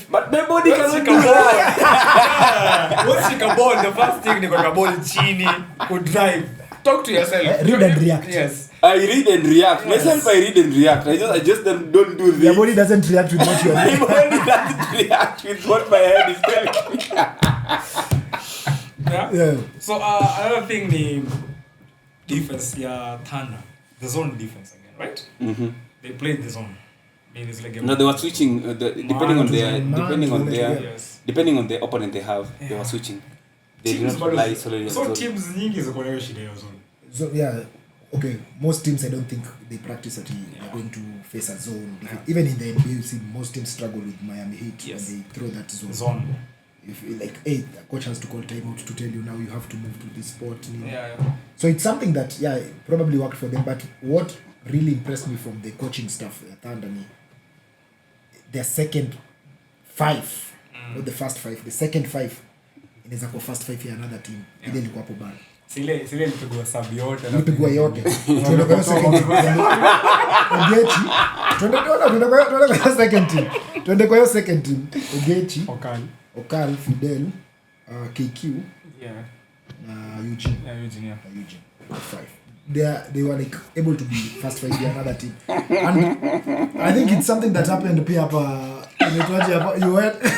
but my body cannot do that. Once you can ball, the first thing you got ball chini, could drive. Talk to yourself. Read and react. Yes. I read and react. Yes. Myself, I read and react. I just don't do this. Your body doesn't react with what you are doing. My body doesn't react with what my head is telling me. Yeah. So another thing, the defense, Thunder, the zone defense again, right? Mm-hmm. They played the zone. Maybe it's like a they were switching depending on the opponent they have. They were switching. They did not rely solely on zone. So teams nyingi ziko na hiyo shida ya zone. So okay, most teams I don't think they practice that they're going to face a zone. Even in the NBA, you see most teams struggle with Miami Heat when they throw that zone. If like, the coach has to call timeout to tell you now you have to move to this spot. So it's something that probably worked for them. But what really impressed me from the coaching staff at Thunder, their second 5, not the first 5, the second 5 inaweza kwa first 5 ya another team. Ile ilikuwa hapo bana. Sile ilipigwa sub yote. Ilipigwa yote. Tuende kwa second team. Ogechi. Tuende kwa second team. Tuende kwa second team. Ogechi. Okal, Fidel, KQ, Eugene. Eugene. 5. They were like able to be first 5 by another team. And I think it's something that happened pia hapa you went games.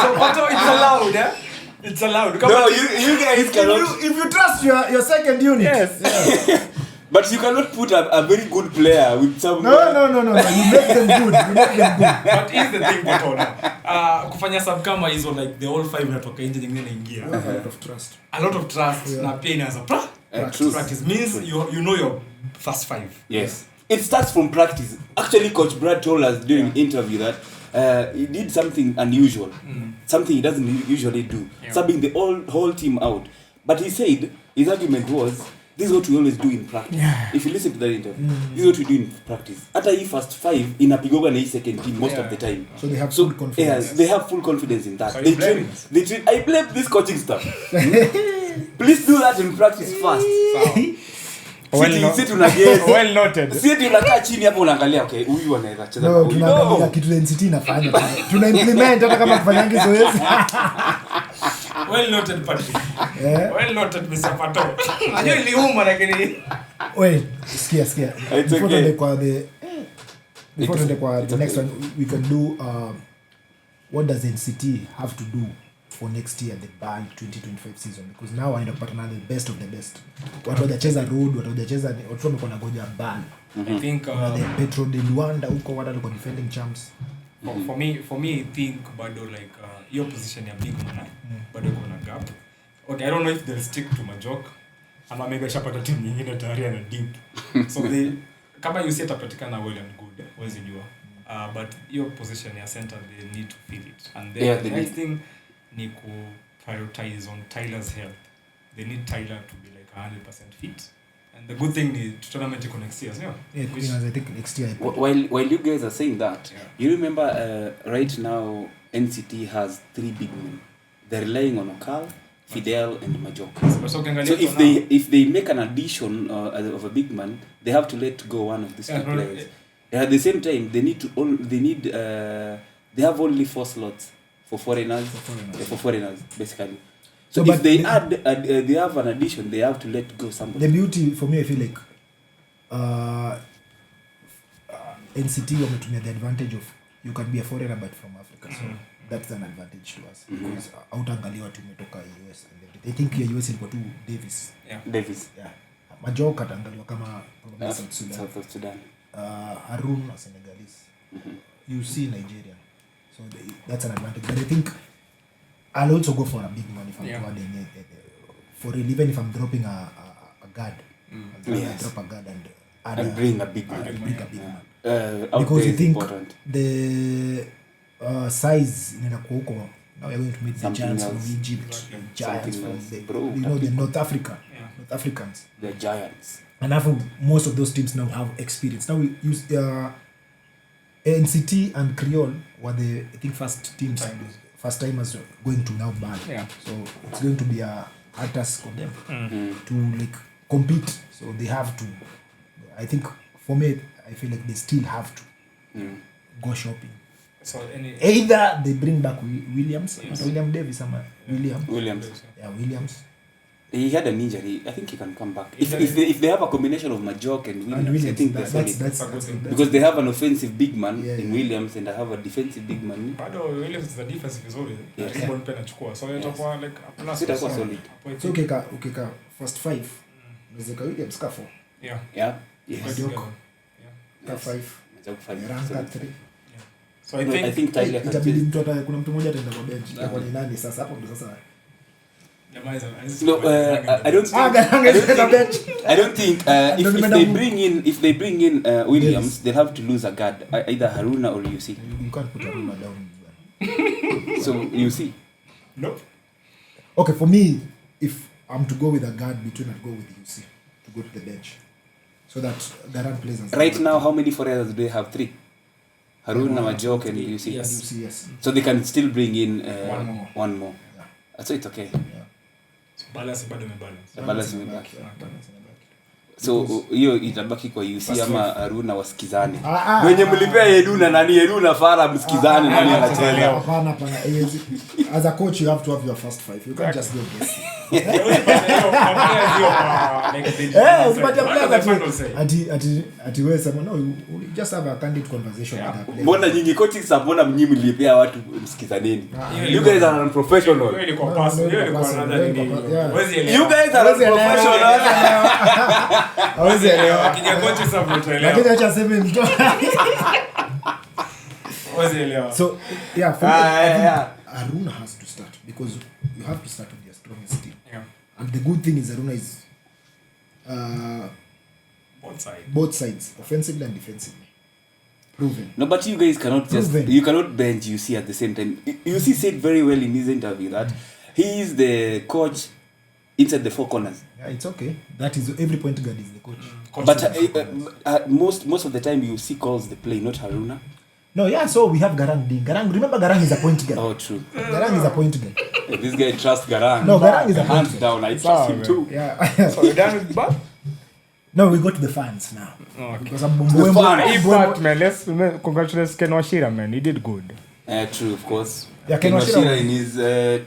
So Pato, it's allowed, It's allowed. No, you guys cannot. If you trust your second unit. Yes. But you cannot put a very good player with some. No. You make them good. But here's the thing, Botona. Kufanya sub kama hizo like the all five natoka nje nyingine inaingia. A lot of trust. Yeah. Na pia inaanza practice means you know your first five. Yes. It starts from practice. Actually, Coach Brad told us during interview that he did something unusual, something he doesn't usually do, subbing the whole team out. But he said his argument was, this is what we always do in practice. If you listen to that interview, this is what we do in practice. Hata hii first five inapigoga na hii second team most of the time. So they have full confidence. Yes, they have full confidence in that. So They train. I blame this coaching staff. Please do that in practice first. Sit Well noted. Sit unakaa chini hapo unaangalia okay, huyu anaweza cheza. No, tunaangalia kitu NCT inafanya. Tuna implement hata kama kufanyangi zoezi. Well noted, Patrick. Well noted, Mr. Pato. Najua iliuma lakini. Wait, sikia. Before okay. tuende kwa the next one, we can do what does NCT have to do for next year, the BAL 2025 season, because now I end up partner the best of the best. Watu wajacheza road, watu wajacheza watu wamekuwa na goja BAL. I think the Petro de Luanda huko watu walikuwa defending champs. For me I think bado like your position ya big man bado kuna gap. Okay, I don't know if they'll stick to Majok ama maybe shapata team nyingine tayari na deep. So they kama you set patikana well and good, wezi jua. But your position ya center they need to feel it. And then the next thing ni ku prioritize on Tyler's health. They need Tyler to be like 100% fit. And the good thing is tournament iko next year, yeah? I think next year. While you guys are saying that, you remember right now NCT has 3 big men. They're relying on Okal, Fidel, and Majok. So if they make an addition of a big man, they have to let go one of these two players. At the same time, they have only 4 slots for foreigners. For foreigners, basically. So if they they have an addition, they have to let go somebody. The beauty for me, I feel like NCT wametumia the advantage of you can be a foreigner but from Africa. So that's an advantage to us because hautaangalia watu umetoka US and everything. I think ya US ilikuwa tu Davis. Yeah. Majok ataangaliwa kama South Sudan. Harun wa Senegalese. You see Nigeria. So that's an advantage. But I think I'll also go for a big man if I'm adding for real, even if I'm dropping a guard. I'll drop a guard and bring a big man. Because you think important. The size inaenda kwa huko. Now we're going to meet the giants from Egypt, giants from the North Africa, North Africans. They're giants. And most of those teams now have experience. Now we use NCT and Creole were the first timers going to now BAL. So it's going to be a hard task for them to like compete. So they have to. I think for me, I feel like they still have to go shopping. So either they bring back Williams, William Davis, or Williams. Yeah, Williams. He had an injury. I think he can come back. If they have a combination of Majok and Williams, I think that's a good thing. Because they have an offensive big man in Williams and I have a defensive big man. Bado Williams is the defensive is already. Ribbon pen achukua. So itakuwa like a plus. Itakuwa solid. So ukika first 5. Unaweza Williams ka 4. Yeah. Majok. Ka 5. Majok 5. Ranka 3. So I think Tyler itabidi mtu kuna mtu mmoja ataenda kwa bench. Itakuwa ni nani sasa hapo ndo sasa. No, I don't think if they bring in Williams, they'll have to lose a guard, either Haruna or UC. You can't put Haruna down. So UC. Nope. Okay, for me, if I'm to go with a guard between, I'd go with UC to go to the bench, so that Garan plays as right now. How many foreigners do they have? 3. Haruna, Majok, and UC. Yes. So they can still bring in one more. Yeah. So it's okay. Balance bado imebalance. Balance imebaki. So hiyo itabaki kwa UC ama Haruna wasikizane. Wenye mlipea Eduna Fara msikizane nani anacheza. Hapana. As a coach you have to have your first 5. You can't just go guess. usipatia players ati wewe sema no, you just have a candid conversation with that player. Mbona nyinyi coaching sa mbona mnyinyi mlipea watu msikizaneni? You guys are unprofessional. Wewe ni kwa pass, wewe ni kwa another nini. You guys are unprofessional. Hawezi elewa. Kija coach sa mtaelewa. Lakini acha sema mtu. Hawezi elewa. So yeah, for Aruna has to start because you have to start with your strongest team. Yeah. And the good thing is Aruna is both sides, offensively and defensively. Proven. No, but you guys cannot Proven. you cannot bench UC at the same time. UC said very well in his interview that he is the coach inside the four corners. Yeah, it's okay. That is every point guard is the coach. But most of the time UC calls the play, not Haruna. No, yeah, so we have Garang Ding. Garang, remember Garang is a point guard. Oh, true. Garang is a point guard. This guy trusts Garang. No, Garang is a point hands guard. down. I trust him too. Yeah. So we done with Bob? No, we go to the fans now. Okay. Because The fans. But man, let's congratulate Ken Washira, man. He did good. True, of course. Yeah, Ken Ken Washira Washira in his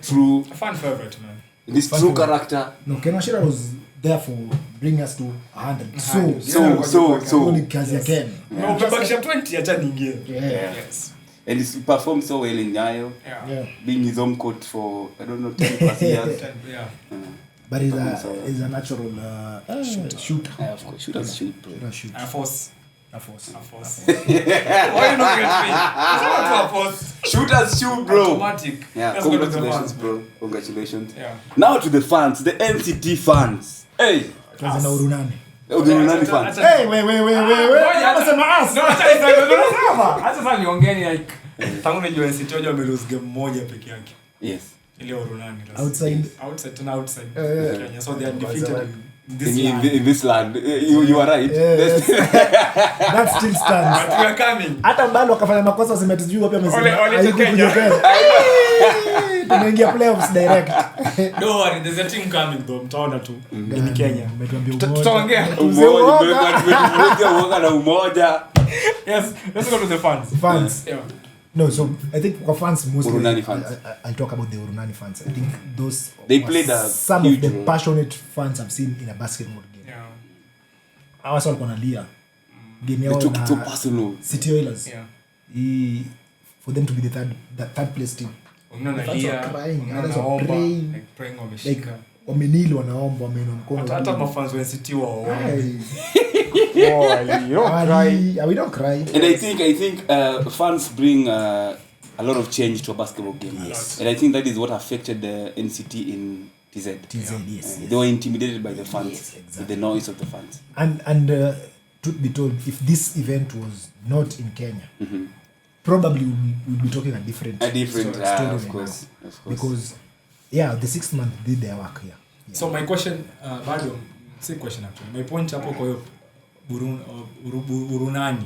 true, Fan favorite, man. in his true character. No, Ken Washira was there for bring us to 100. So. Only kazi ya Ken. No, umebakisha 20 acha niingie. Yeah. Yes. And he performed so well in Nyayo, Yeah. being his home coach for, I don't know, 10 plus years. Yeah. But he's a natural shooter. Yeah, of course. Shooters shoot, bro. Shooter. A force. A force. Why you not get me? It's not a force. Shooters shoot, bro. Automatic. Yeah, Let's go to the congratulations, fans. bro. Congratulations. Yeah. Now to the fans, the NCT fans. Hey! Kazi na Urunani. The Urunani fans. Hey, wait. Unasema us. No, acha sasa niongeni like tangu najua NCT wamelose game moja peke yake. Yes. Ile Urunani. Outside Kenya. So they are defeated in this land. In this land. You are right. That still stands. But we are coming. Hata mbali wakafanya makosa usimetujui wapi amesema. Ole Kenya. Tunaingia playoffs direct. No worry, there's a team coming though. Mtaona tu. Ni Kenya. Tutaongea. Umoja na umoja. Yes, let's go to the fans. Yeah. No, so I think for fans mostly Urunani fans. I'll talk about the Urunani fans. I think those They were played a some huge of the role. passionate fans I've seen in a basketball game. Yeah. Hawa sasa walikuwa nalia. Game They yao took it so na personal. City Oilers. Yeah. For them to be the third place team. Unaona The fans lia. were crying, Unaona others were omba, praying. like praying Like wameshika. wamenili wanaomba wameinua mkono. Hata mafans wa NCT wao. Aye. We don't cry. And I think fans bring a lot of change to a basketball game. Yes. And I think that is what affected the NCT in TZ. Yes. They were intimidated by the fans, Yes, exactly. with the noise of the fans. And truth be told, if this event was not in Kenya, probably we'd be talking a different A different, story of right course. now. Because the 6th month did their work here. Yeah. So my question, bado, same question actually. My point hapo kwa hiyo Urunani.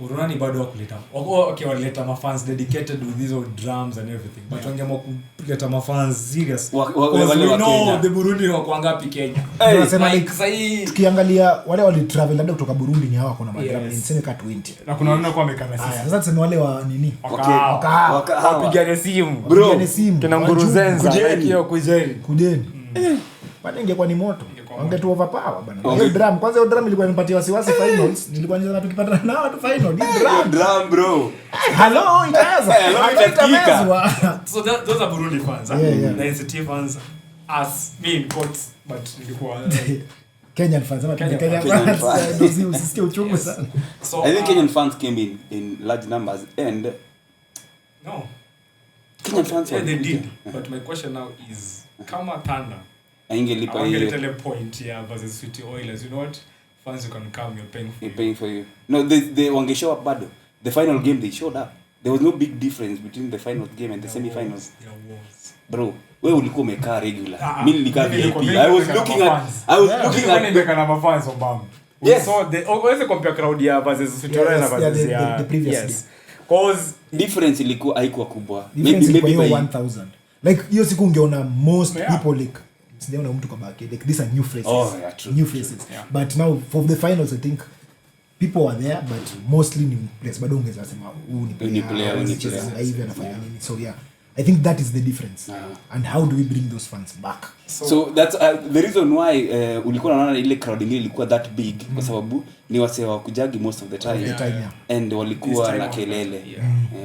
Urunani bado wakuleta. Okay, walileta mafans dedicated with these old drums and everything. But wangeamua kuleta mafans serious. Wale wa Kenya. The Burundi wako ngapi Kenya? Tunasema Like like, sahi tukiangalia wale wali travel labda kutoka Burundi ni hawa kuna madrum Yes. niseme ka 20. na kuna wanaona kwa wamekana Haya, sisi. sasa tuseme wale wa nini? Wakahawa. Wapigane simu. Bro, Wapigane simu. Kina Wajuu, Nguruzenza. Kujeni. Like hiyo kujeni. Kujeni. Bado ingekuwa ni moto. Ingekuwa Wangetu overpower bana. Okay. Hiyo drum, kwanza hiyo drum ilikuwa inapatia wasiwasi finals. Nilikuwa niza tukipata na watu final. Hii drum. drum, bro. Hello, itaanza. Hello, itasikika. Itamezwa. So those are Burundi fans. Yeah. The NCT fans us me in quotes but nilikuwa Kenyan fans ama Kenyan Kenya fans. fans. Ndio usisikie uchungu sana. so I think Kenyan fans came in large numbers and no. Kenyan fans Yeah, they were- did. But my question now is kama Thunder Haingelipa I hiyo. get a point here versus City Oilers. You know what? Fans you can come, you're paying for They're it. paying for you. No, they wange show up bado. The final game they showed up. There was no big difference between the final game and the semi-finals. There was. Bro, wewe ulikuwa umekaa regular. Ah, Mimi nilikaa mimi VIP. nilikuwa I was nimekaa looking kama at fans. the na mafans Obama. Yes. So the always compare crowd ya versus City Yeah, Oilers yes, versus yeah, the previous yes. Cause difference ilikuwa haikuwa kubwa. Difference ilikuwa hiyo by 1000. Like hiyo siku ungeona most Yeah. people like sijaona mtu kwa back like these are new faces. Oh, yeah, true, New true, faces. yeah. But now for the finals I think people were there but mostly new players bado ungeza sema huu ni Huu ni player, huu ni anacheza player. hivi anafanya nini. So yeah, I think that is the difference. And how do we bring those fans back? So that's the reason why ulikuwa unaona ile crowd ile ilikuwa that big kwa sababu ni wasee wa kujagi most of the time, and walikuwa na kelele.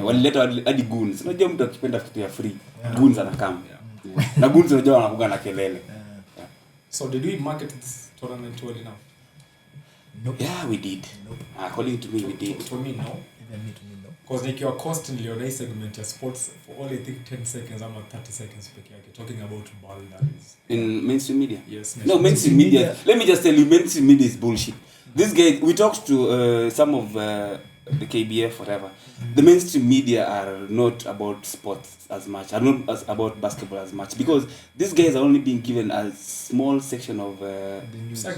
Walileta hadi goons. Unajua mtu akipenda kitu ya free, goons anakam. Na goons unajua wanakuga na kelele. So did we market this tournament well enough? Nope. Yeah, we did. Nope. According to me, we did. To me, no. Even me to me, no. Because like your cost in your segment, your sports for all I think 10 seconds, I'm at 30 seconds per yake. Talking about ball that is. In mainstream media? Yes. No, mainstream media. Let me just tell you, mainstream media is bullshit. This guy, we talked to some of the KBF, whatever. The mainstream media are not about sports as much, are not as about basketball as much, because these guys are only being given a small section of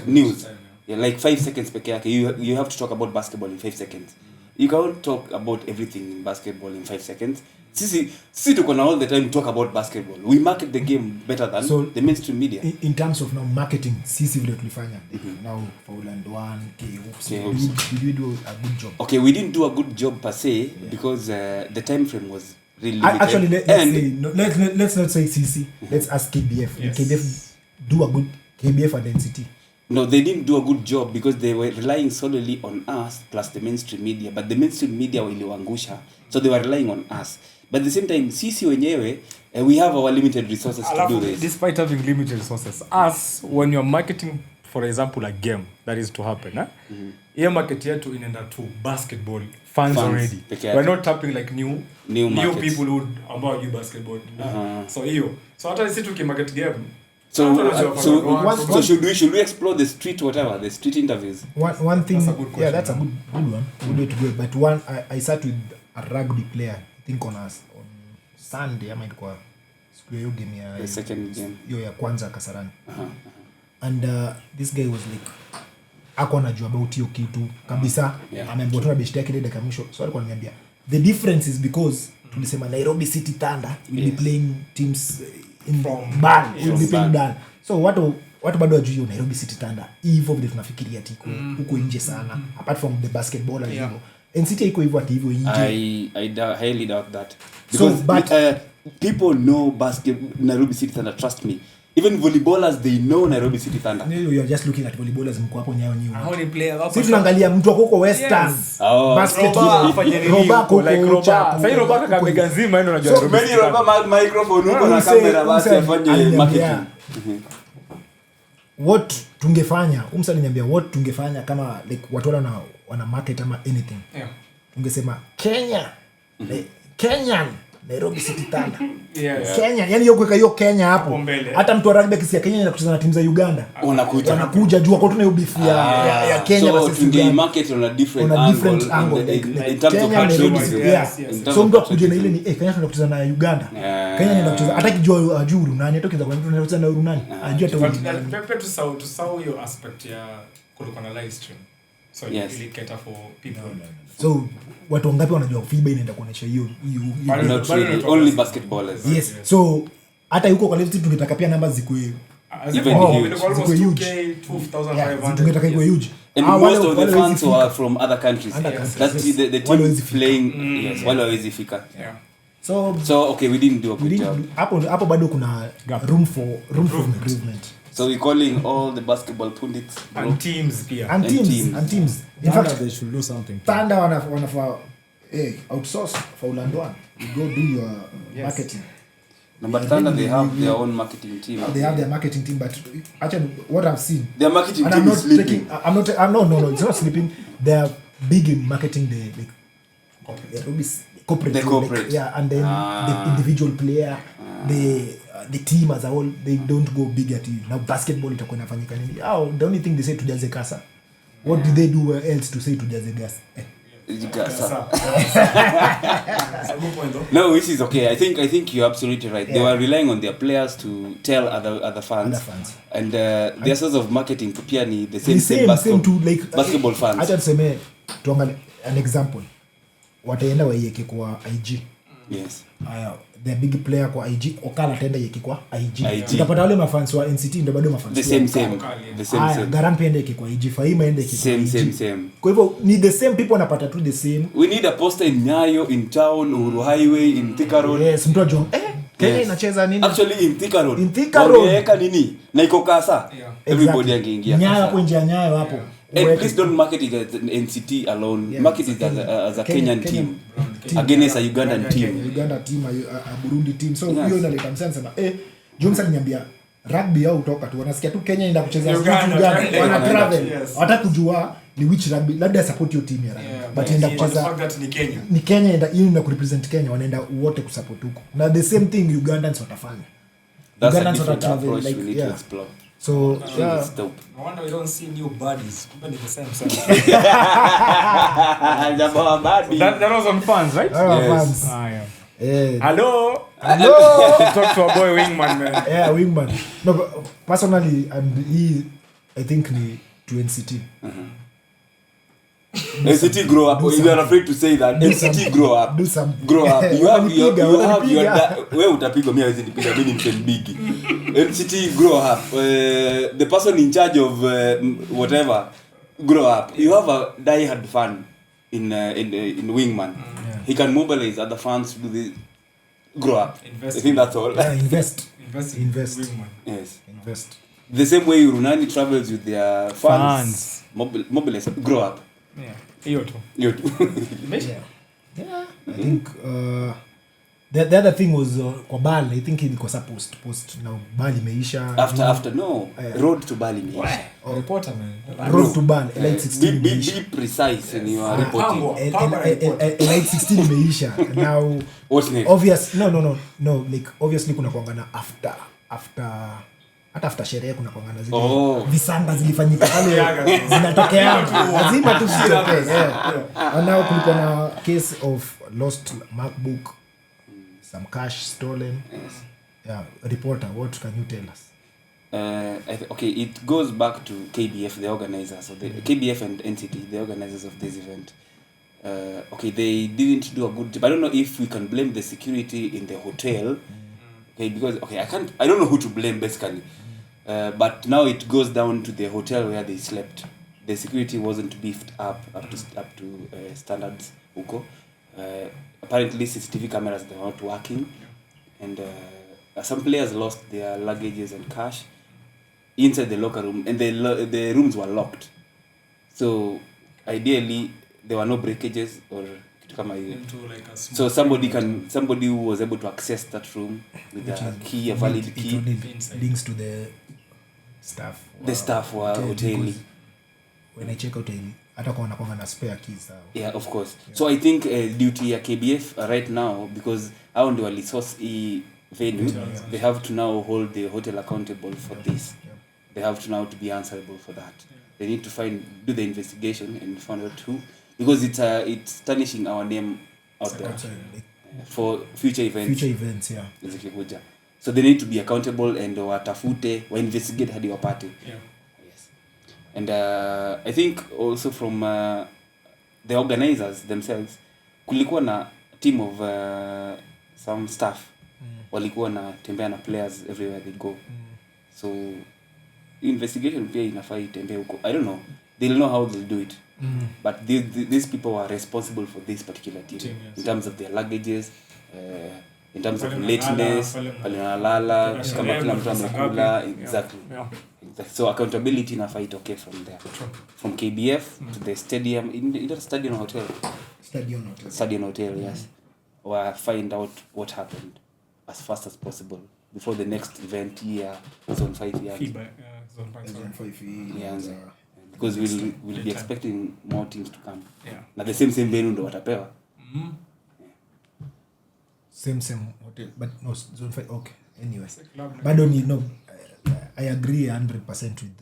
news. Yeah, like 5 seconds per yake. You have to talk about basketball in 5 seconds. You can't talk about everything in basketball in 5 seconds. Sisi tuko na all the time talk about basketball. We market the game better than the mainstream media. In terms of now marketing, sisi vile tulifanya. Now Fauland 1, did we do a good job? Okay, we didn't do a good job per se because the time frame was really limited. Actually, let's not say CC. Let's ask KBF. Yes. Did KBF do a good KBF and NCT? No, they didn't do a good job because they were relying solely on us plus the mainstream media. But the mainstream media waliwangusha, so they were relying on us. But at the same time, sisi wenyewe, we have our limited resources to do this. Despite having limited resources, us, when you're marketing, for example, a game that is to happen, here market yetu inaenda to basketball fans already. We're not tapping like new people who about you basketball. So hata sisi tukimarket game. So should we explore the street the street interviews? One thing. That's a good question. That's a good one. Good way to do it. But one, I sat with a rugby player. I think on Sunday. I might go. Game the second game. Ya kwanza Kasarani. And this guy was like, ako anajua about hiyo kitu kabisa. Ameambiwa tuna best yake dakika mwisho. So alikuwa ananiambia the difference is because tulisema Nairobi City Thunder will be playing teams in Ban, will be playing Dan. So watu bado wajui Nairobi City Thunder hivyo vile tunafikiria ati huko nje sana, apart from the basketball and hivyo. NCT iko hivyo ati hivyo nje. I highly doubt that. Because people know Nairobi City Thunder, trust me. Even volleyballers, they know Nairobi City Thunder. You are just looking at volleyballers mko hapo nyayo nyiwa. How they play hapo. Sisi tunaangalia mtu wako Western. Basketball afanye nini? Roba. Sasa roba kama gazima ndio unajua. So many roba microphone huko na kamera basi afanye marketing. What tungefanya? Niambia what tungefanya kama like watu wana market ama anything. Tungesema Kenya. Kenyan Nairobi City Thunder. Yes. Kenya, yani hiyo Kenya hapo. Hata mtu wa rugby akisikia Kenya inakucheza na timu za Uganda. Wanakuja juu wako tuna ubif ya Kenya versus Uganda. So market on a different angle. In terms of countries. So mtu akuje na ile ni Kenya tunakucheza na Uganda. Kenya inaenda kucheza hata kijua ajuru nani atokiza kwa mtu anacheza na Urunani. Ajua hata pepe to saw hiyo aspect ya kulikuwa na live stream. So you really cater for people. So watu wangapi wanajua FIBA inaenda kuonesha hiyo only basketballers. Yes. So hata yuko kwa live tungetaka pia numbers zikue even huge. 2,500. Tungetaka iko huge. And most of the fans were from other countries. That's the team playing. Yes, wale hawezi fika. So okay, we didn't do a good job. Hapo bado kuna room for improvement. So we're calling all the basketball pundits and teams pia. And teams. In fact, they should do something. Thunder wanafaa outsource for Ulandwan. You go do your marketing. No, but Thunder they have their own marketing team. They have their marketing team, but actually what I've seen, their marketing team is sleeping. No, it's not sleeping. They are big in marketing the corporate. Like, and then the individual player, the team as a whole, they don't go big at it. Now basketball itakuwa inafanyika nini? The only thing they say tujaze kasa. What did they do else to say tujaze gas? No, which is okay. I think you're absolutely right. They were relying on their players to tell other fans. And their source of marketing pia ni the same basketball fans. Acha tuseme tuangalie an example. Wataenda waiweke kwa IG. Yes. the big player kwa IG Okala tenda yeki kwa IG. Utapata wale mafans wa NCT ndio bado mafans the same Garampi ende yeki kwa IG, Faima ende yeki kwa IG. Same. Kwa hivyo ni the same people wanapata tu the same. We need a poster in Nyayo, in town, Uhuru Highway, in Thika Road. Yes, mtu ajua Kenya inacheza nini? Actually in Thika Road. Wameweka nini? Na iko Kasa. Everybody angeingia. Nyayo hapo nje ya Nyayo hapo. And please don't market it as an NCT alone. Market it as a Kenyan team against a Ugandan team. Uganda team, a Burundi team. So hiyo inaleta msana sema Johnson niambia rugby au kutoka tu wanasikia tu Kenya inaenda kucheza Uganda. Wana travel. Hata kujua ni which rugby labda support your team ya rugby. But inaenda kucheza ni Kenya ina kurepresent Kenya, wanaenda wote kusupport huko. Na the same thing Ugandans watafanya. Ugandans watatravel like we need to explore. So it's dope. No wonder we don't see new bodies. Kumbe the same. That was on fans, right? Fans. Yeah. Hello. Talk to a boy Wingman, man. Yeah, Wingman. No, but personally, I think ni to NCT. NCT grow up. You are afraid to say that. NCT grow up. Grow up. You have your wewe utapigwa mimi hawezi nipiga mimi mtembigi. NCT grow up. The person in charge of whatever grow up. You have a die-hard fan in Wingman. Yeah. He can mobilize other fans to do this. Grow up. Invest. I think that's all. Invest. Wingman. Yes. Invest. The same way Runani travels with their fans. Mobilize. Grow up. Yeah. Hiyo tu. Yeah. I think the other thing was kwa Bali. I think ilikuwa post now Bali imeisha. After no road to Bali imeisha. Reporter man. Road to Bali Elite 16 be precise in your reporting. Elite 16 imeisha. Now what's next? Obvious no like obviously kuna kuangana after sherehe kuna kuangana zile visanga zilifanyika pale zinatokea lazima tu zitokee. And now kulikuwa na case of lost MacBook, some cash stolen. Yeah, reporter, what can you tell us? Okay, it goes back to KBF, the organizers of the KBF and NCT, the organizers of this event. Okay, they didn't do a good job. I don't know if we can blame the security in the hotel. Okay, because I don't know who to blame basically. But now it goes down to the hotel where they slept. The security wasn't beefed up to standards huko. Apparently CCTV cameras they were not working, and some players lost their luggages and cash inside the locker room, and the rooms were locked. So ideally there were no breakages or kama hiyo. So somebody who was able to access that room with a key, a valid key, links to the staff. The staff were hoteli. When I check out hata kwa wanakuwa na spare keys sawa. Yeah, of course. Yeah. So I think duty ya KBF right now, because hao ndio walisource venue, they have to now hold the hotel accountable for this. Yeah. They have to now to be answerable for that. Yeah. They need to do the investigation and find out who, because it's tarnishing our name out there for future events. Yeah. Zikikuja. So they need to be accountable and watafute wa investigate hadi wapate. Yeah. Yes. And I think also from the organizers themselves, kulikuwa na team of some staff walikuwa na tembea na players everywhere they go. So investigation pia inafaa itembee huko. I don't know. They'll know how they'll do it. But these people were responsible for this particular team, yes. In terms of their luggages, in terms of lateness, palinalala, kama kila mtu amekula, exactly. So accountability inafaa itoke from there. From KBF to the stadium, in the stadium hotel. Stadium hotel, yes. Or find out what happened as fast as possible before the next event year, zone 5 years. Zone 5 years. Because we'll be expecting more teams to come. Yeah. Na the same venue ndo watapewa. Same hotel, but no zone 5. Okay. Anyway, bado ni no. I agree 100% with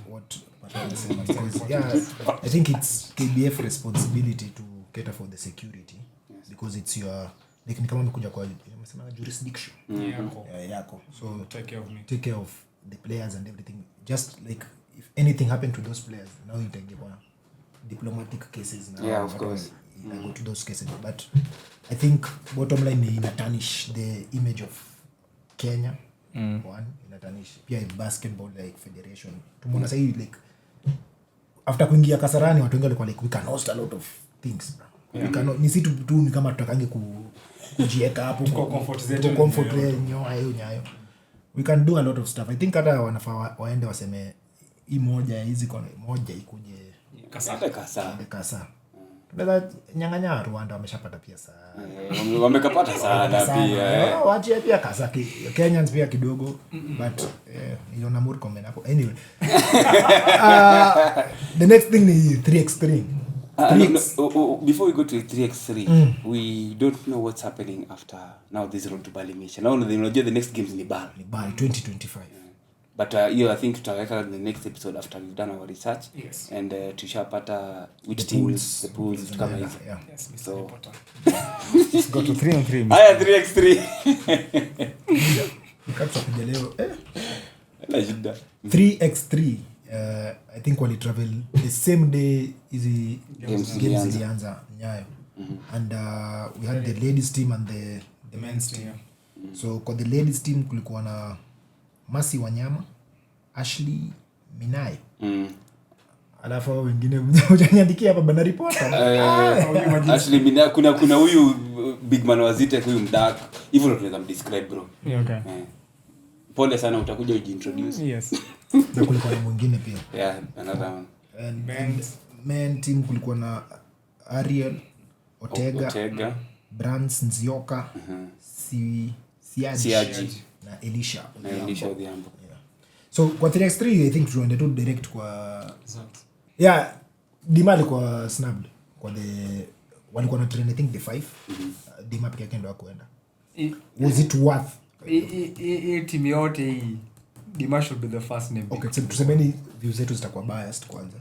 what Patani said, because I think it's KBF responsibility to cater for the security, yes. Because it's your like ni kama umekuja kwa jurisdiction yako, so take care of the players and everything. Just like if anything happened to those players, now you take on diplomatic cases now. Yeah, of course. I go to those cases. But I think bottom line ni inatanish the image of Kenya. One inatanish pia basketball like federation. Tumeona sahi like after kuingia Kasarani watu wengi walikuwa like we can host a lot of things. We cannot ni situ tu ni kama tutakange kujieka hapo kwa comfort zetu nyayo. We can do a lot of stuff. I think hata wanafaa waende waseme hii moja hizi kwa moja ikuje Kasa. Tunaweza nyang'anya Rwanda wameshapata pia sana. Wamekapata sana pia. Waachie pia Kasa Kenyans pia kidogo but niliona Murkomen hapo. Anyway. The next thing ni 3x3. Before we go to 3x3, we don't know what's happening after now this road to Bali mission. Now the next games ni Bali 2025. But I think tutaweka the next episode after we've done our research. Yes. And tushapata which teams the pools kama hizo. Yes, So let's go to 3-on-3. haya 3x3. Nikataka kuja leo La shida. 3x3 I think wali travel the same day hizi games zilianza Nyayo. And we had the ladies team and the men's team. So kwa the ladies team kulikuwa na Masi Wanyama, Ashley Minai. Alafu wengine hujaniandikia hapa bana reporter. Ashley Minai kuna huyu big man wazite huyu mdark. Hivyo tunaweza mdescribe bro. Okay. Pole sana utakuja ujiintroduce. Yes. Na kulikuwa na mwingine pia. Yeah, another one. And men team kulikuwa na Ariel Otega. Brands Nzioka. Siaji. Na Elisha Odhiambo. Yeah. So kwa 3x3 I think tuende tu direct kwa yeah, Dima alikuwa snubbed kwa the walikuwa na train I think the 5. Dima pia kendo hakuenda. Was it worth? Team yote hii Dima should be the first name. Okay, so tusemeni views zetu zitakuwa biased kwanza.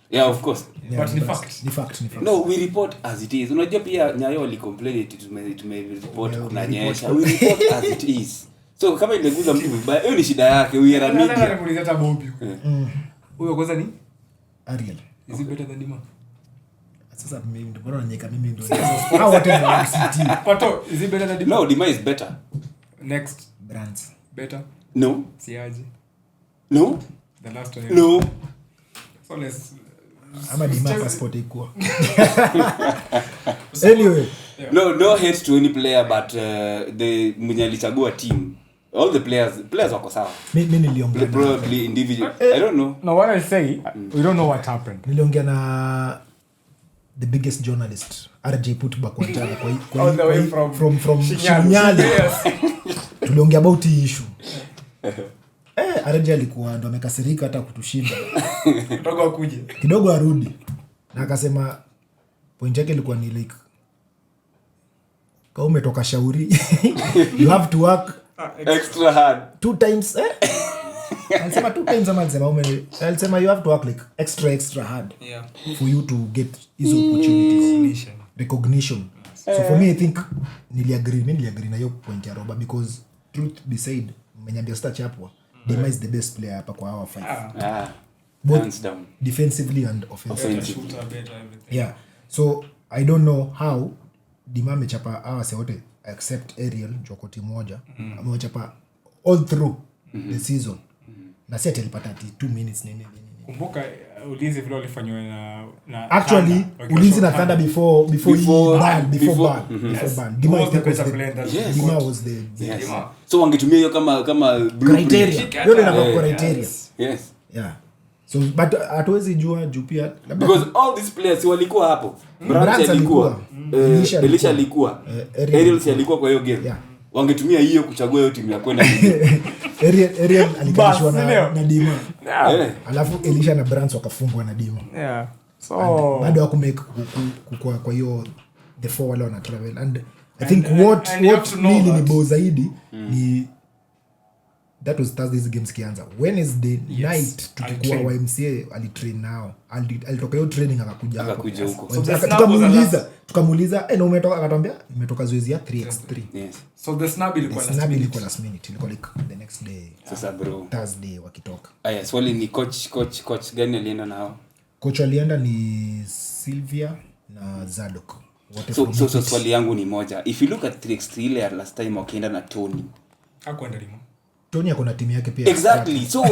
Yeah, of course. Yeah, but ni fact. No, we report as it is. Unajua pia Nyayo wali complain it tume report kuna nyesha. We report as it is. So kama imeguza mtu vibaya, hiyo ni shida yake. We are media. Nataka nimuulize hata Bobby. Huyo kwanza ni Ariel. is it better than Dima? Sasa mimi ndio bora nyeka mimi ndio. How what is CT? Pato, is it better than Dima? No, Dima is better. Next, Brands. better. No. Siaji. No. The last one. No. So let's Ama Dima passport iko. Anyway, No hate to any player but the mwenye alichagua team. All the players wako sawa. mimi niliongea Probably individual. I don't know. No, what I say, we don't know what happened. niliongea na the biggest journalist RJ Putba kwa all the way from Shinyali. Tuliongea about hii issue. RJ alikuwa ndo amekasirika hata kutushinda. Kidogo arudi. Na akasema point yake ilikuwa ni like kama umetoka shauri you have to work Extra hard. 2 times alisema 2 times ama alisema you have to work like extra hard for you to get hizo opportunities recognition. So for me I think niliagree na hiyo point ya Roba because truth be said mmenyambia start hapo Dima is the best player hapa kwa our 5 Hands down. defensively and offensively. shooter better everything. Yeah, so I don't know how Dima amechapa hawa wote except Ariel Jokoti moja amechapa all through the season na si atalipata 2 minutes nini. Kumbuka ulinzi vile walifanywa na Actually ulinzi na Thunder before ban. Dima was the Yes. So wangetumia hiyo kama criteria. Hiyo ndio criteria. Yes. Yeah. So but hatuwezi jua juu pia because all these players walikuwa hapo. Branch alikuwa, Elisha alikuwa, Ariel alikuwa kwa hiyo game. Yeah. Wangetumia hiyo kuchagua hiyo timu ya kwenda. Ariel alikalishwa na Dima. Yeah. Alafu Elisha na Branch wakafungwa na Dima. Yeah. So bado hakumake kwa hiyo the 4 wale wana travel and I think what really ni bo zaidi ni that was Thursday's games kianza. Wednesday night tukikuwa YMCA alitrain nao. Alitoka hiyo training akakuja hapo. So tukamuuliza na umetoka, akatambia nimetoka zoezi ya 3x3. Yes. So the snub ilikuwa last minute. Ilikuwa like the next day. Sasa bro. Thursday wakitoka. Aya, swali ni coach gani alienda nao? Coach alienda ni Sylvia na Zadok wote so swali yangu ni moja. If you look at 3x3 ile ya last time wakienda na Tony hakuenda limo. Tony akona timu yake pia exactly so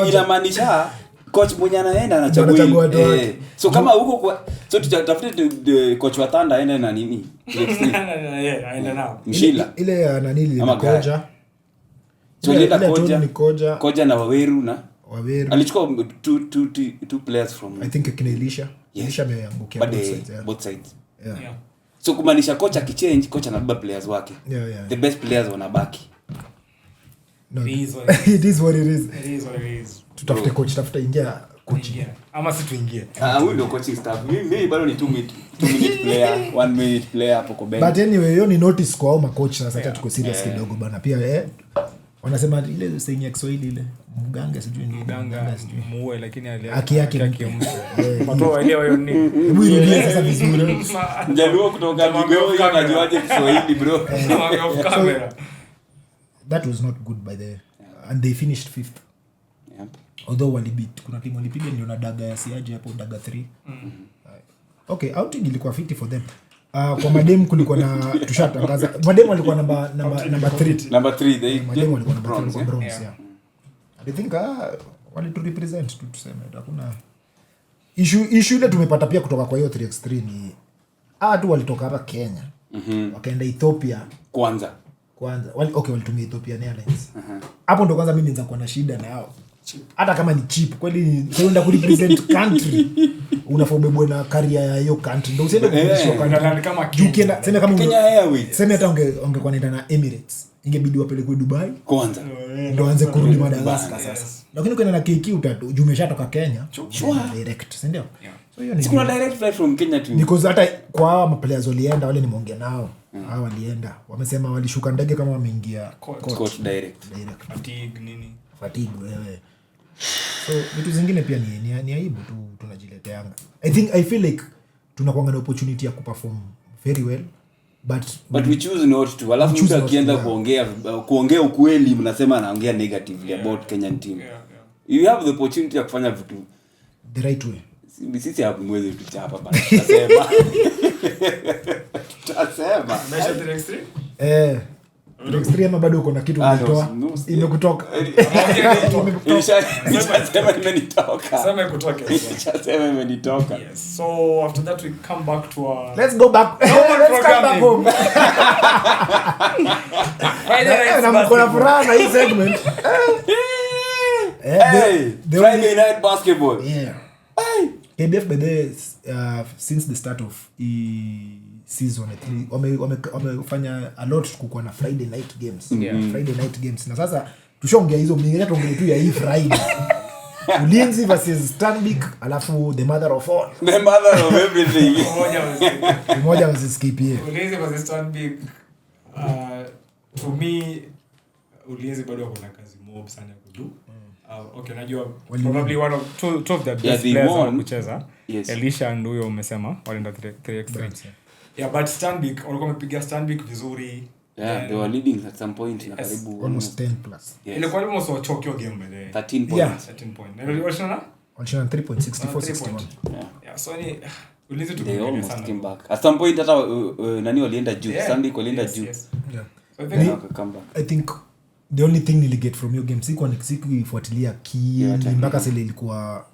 inamaanisha coach mwenye anaenda anachagua so kama huko kwa so tutafute coach wa Thunder aende na nini 3x3 aenda nao Mshila ile ya nani ile koja so ile koja na Waweru alichukua two players from I think Kinelisha ameangukia both sides yeah. So kumaanisha coach akichange coach anabeba players wake the best players wanabaki. No, it is what it is. Tutafute coach, tafuta ingia coach. Ama si tuingie. Huyu ndio coaching staff. Mimi bado ni 2 minute player, 1 minute player hapo kwa bench. But anyway, you ni notice kwa au coach sasa hata tuko serious kidogo bana. Pia wanasema ile saying ya Kiswahili ile mganga sijui ni mganga muue lakini haki yake mtu. Watu waelewa hiyo ni. Hebu irudie sasa vizuri. Jaluo kutoka Bigoi anajuaje Kiswahili bro? Off camera. That was not good by the and they finished 5th. Yep. Although walibit kuna timu walipiga ndio na daga ya siaje hapo daga 3. Okay, outing ilikuwa fiti for them. Kwa madem kulikuwa na tushatangaza madem walikuwa number 3. Number 3 they madem walikuwa number 3 kwa bronze yeah. I think wali to represent tu tuseme hakuna issue ile tumepata pia kutoka kwa hiyo 3x3 ni tu walitoka hapa Kenya. Wakaenda Ethiopia kwanza walitumia Ethiopian Airlines hapo ndo kwanza mimi nianza kuwa na shida na hao hata kama ni cheap kweli unaenda ku represent country unafobebwa na career ya hiyo country ndio usiende kuishwa kama Kenya sema kama Kenya Airways sema hata ungekuwa naenda na Emirates ingebidi wapelekwe Dubai kwanza ndio anze kurudi Madagascar sasa lakini ukienda na KQ umeshatoka Kenya direct si ndio so hiyo ni kuna direct flight from Kenya to because hata kwa hao players walienda wale nimeongea nao hao walienda wamesema walishuka ndege kama wameingia court direct fatigue wewe so vitu zingine pia ni aibu tu tunajileteanga I feel like tunakuanga na opportunity ya kuperform very well but we choose not to alafu mtu akienda kuongea ukweli mnasema anaongea negatively about Kenyan team you have the opportunity ya kufanya vitu the right way sisi hapo mwezi tuchapa bana tutasema mesha direct 3 Extreme bado uko na kitu unatoa imekutoka. Nimesema imenitoka. Sema ikutoke. Nimesema imenitoka. Yes. So after that we come back to our Let's go back. Let's come back home. Na mko na furaha na hii segment. Friday night basketball. Yeah. KBF by the since the start of season wamefanya a lot kukuwa na Friday night games. Friday night games. Na sasa tushongea hizo mingine tuongee tu ya hii Friday. Ulinzi versus Stanbic alafu the mother of all. The mother of everything. Moja versus KPA. Ulinzi versus Stanbic to me Ulinzi bado kuna kazi mob sana ya kudu. Okay, najua probably one of two of the best players wa kucheza. Yes. Elisha and huyo umesema walienda 3x3. Yeah, but Stanbic walikuwa wamepiga Stanbic vizuri. Yeah, they were leading at some point na karibu almost 10 plus. Ilikuwa almost wachokio game by the 13 points. Yeah. 13 points. Na walishana? Walishana 3.6461. Yeah, so ni Ulinzi tu they almost came back. At some point hata nani walienda juu, Stanbic walienda juu. Yeah. So they come back. I think the only thing nili get from your game sikuifuatilia mpaka sele ilikuwa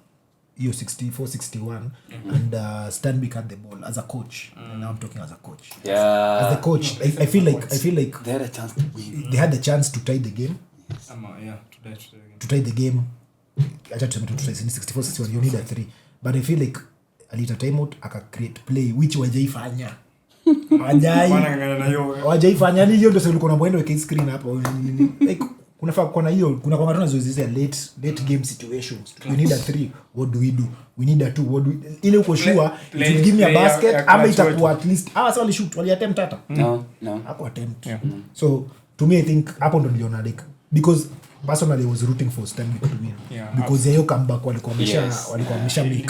hiyo 64-61 and Stanbic had the ball as a coach and now I'm talking as a coach. Yeah. As the coach I feel like they had a chance to win. They had the chance to tie the game. Yes. To tie the game. Acha tuseme tu 64-61 you need a 3 but I feel like alita time out aka create play which wajaifanya. Wajaifanya ni hiyo ndio sasa ulikuwa unaenda weka screen hapo like kunafaa kuna hiyo kuna kwa matona zoezi late game situations we need a 3 what do we need a 2 what do ile uko sure it will give me a basket ama itakuwa at least sasa wali shoot wali attempt hata No hapo attempt so to me I think hapo ndo niliona like because personally I was rooting for Stanbic to win because hiyo comeback walikuwa wamesha make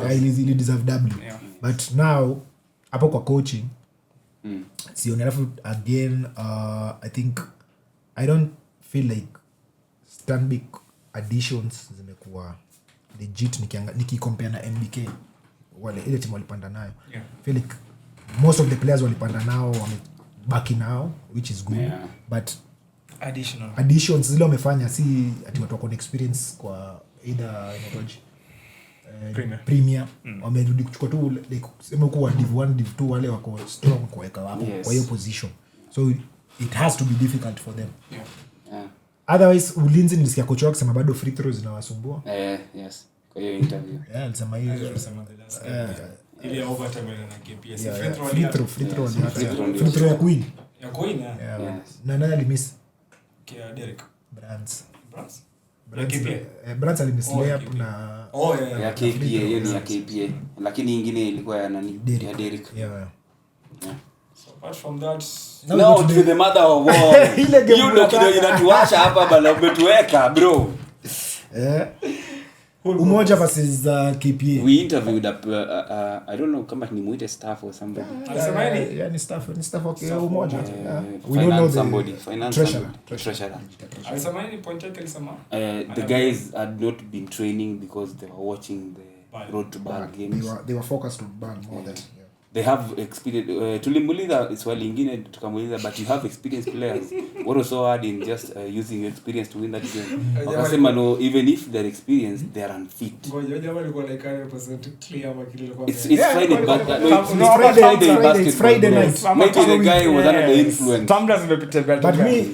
really deserve W but now hapo kwa coaching sioni alafu again I think I don't feel like Stanbic additions zimekuwa legit nikicompare na MBK wale ile timu walipanda nayo. Yeah. Feel like most of the players walipanda nao wamebaki nao, which is good. Yeah. But additions zile wamefanya si ati watu wako na experience kwa either inaitwaje Premier. Wamerudi kuchukua tu like sema kwa Div 1 Div 2 wale wako strong kuweka hapo kwa hiyo position. So it has to be difficult for them. Yeah. Otherwise ulinzi nilisikia coach wao akisema bado free throws zinawasumbua. Yes. Kwa hiyo interview. Alisema hiyo ile overtime na KPS free throw ya Queen. Na nani alimiss? Derek Brands Brands alimiss layup na ya KPA, hiyo ni ya KPA. Lakini nyingine ilikuwa ya nani? Ya Derek. So apart from that, now to the mother of all. Hiyo ndio kidogo inatuasha hapa bana, umetuweka bro. Umoja versus KPA. We interviewed I don't know kama ni muite staff or somebody. Ni staff okay Umoja. We don't know somebody. Treasurer. alisema ni point yake alisema the guys had not been training because they were watching the road to bar games. They were focused on bar more than they have experience. Tulimuliza swali lingine tukamuliza, but you have experienced players, what was so hard in just using your experience to win that game? Wakasema no, even if they're experienced, they are unfit. Ngoja jamaa alikuwa like 100% clear ama kile alikuwa It's Friday night. Maybe the guy was under the influence. Tumblers imepita bad. But me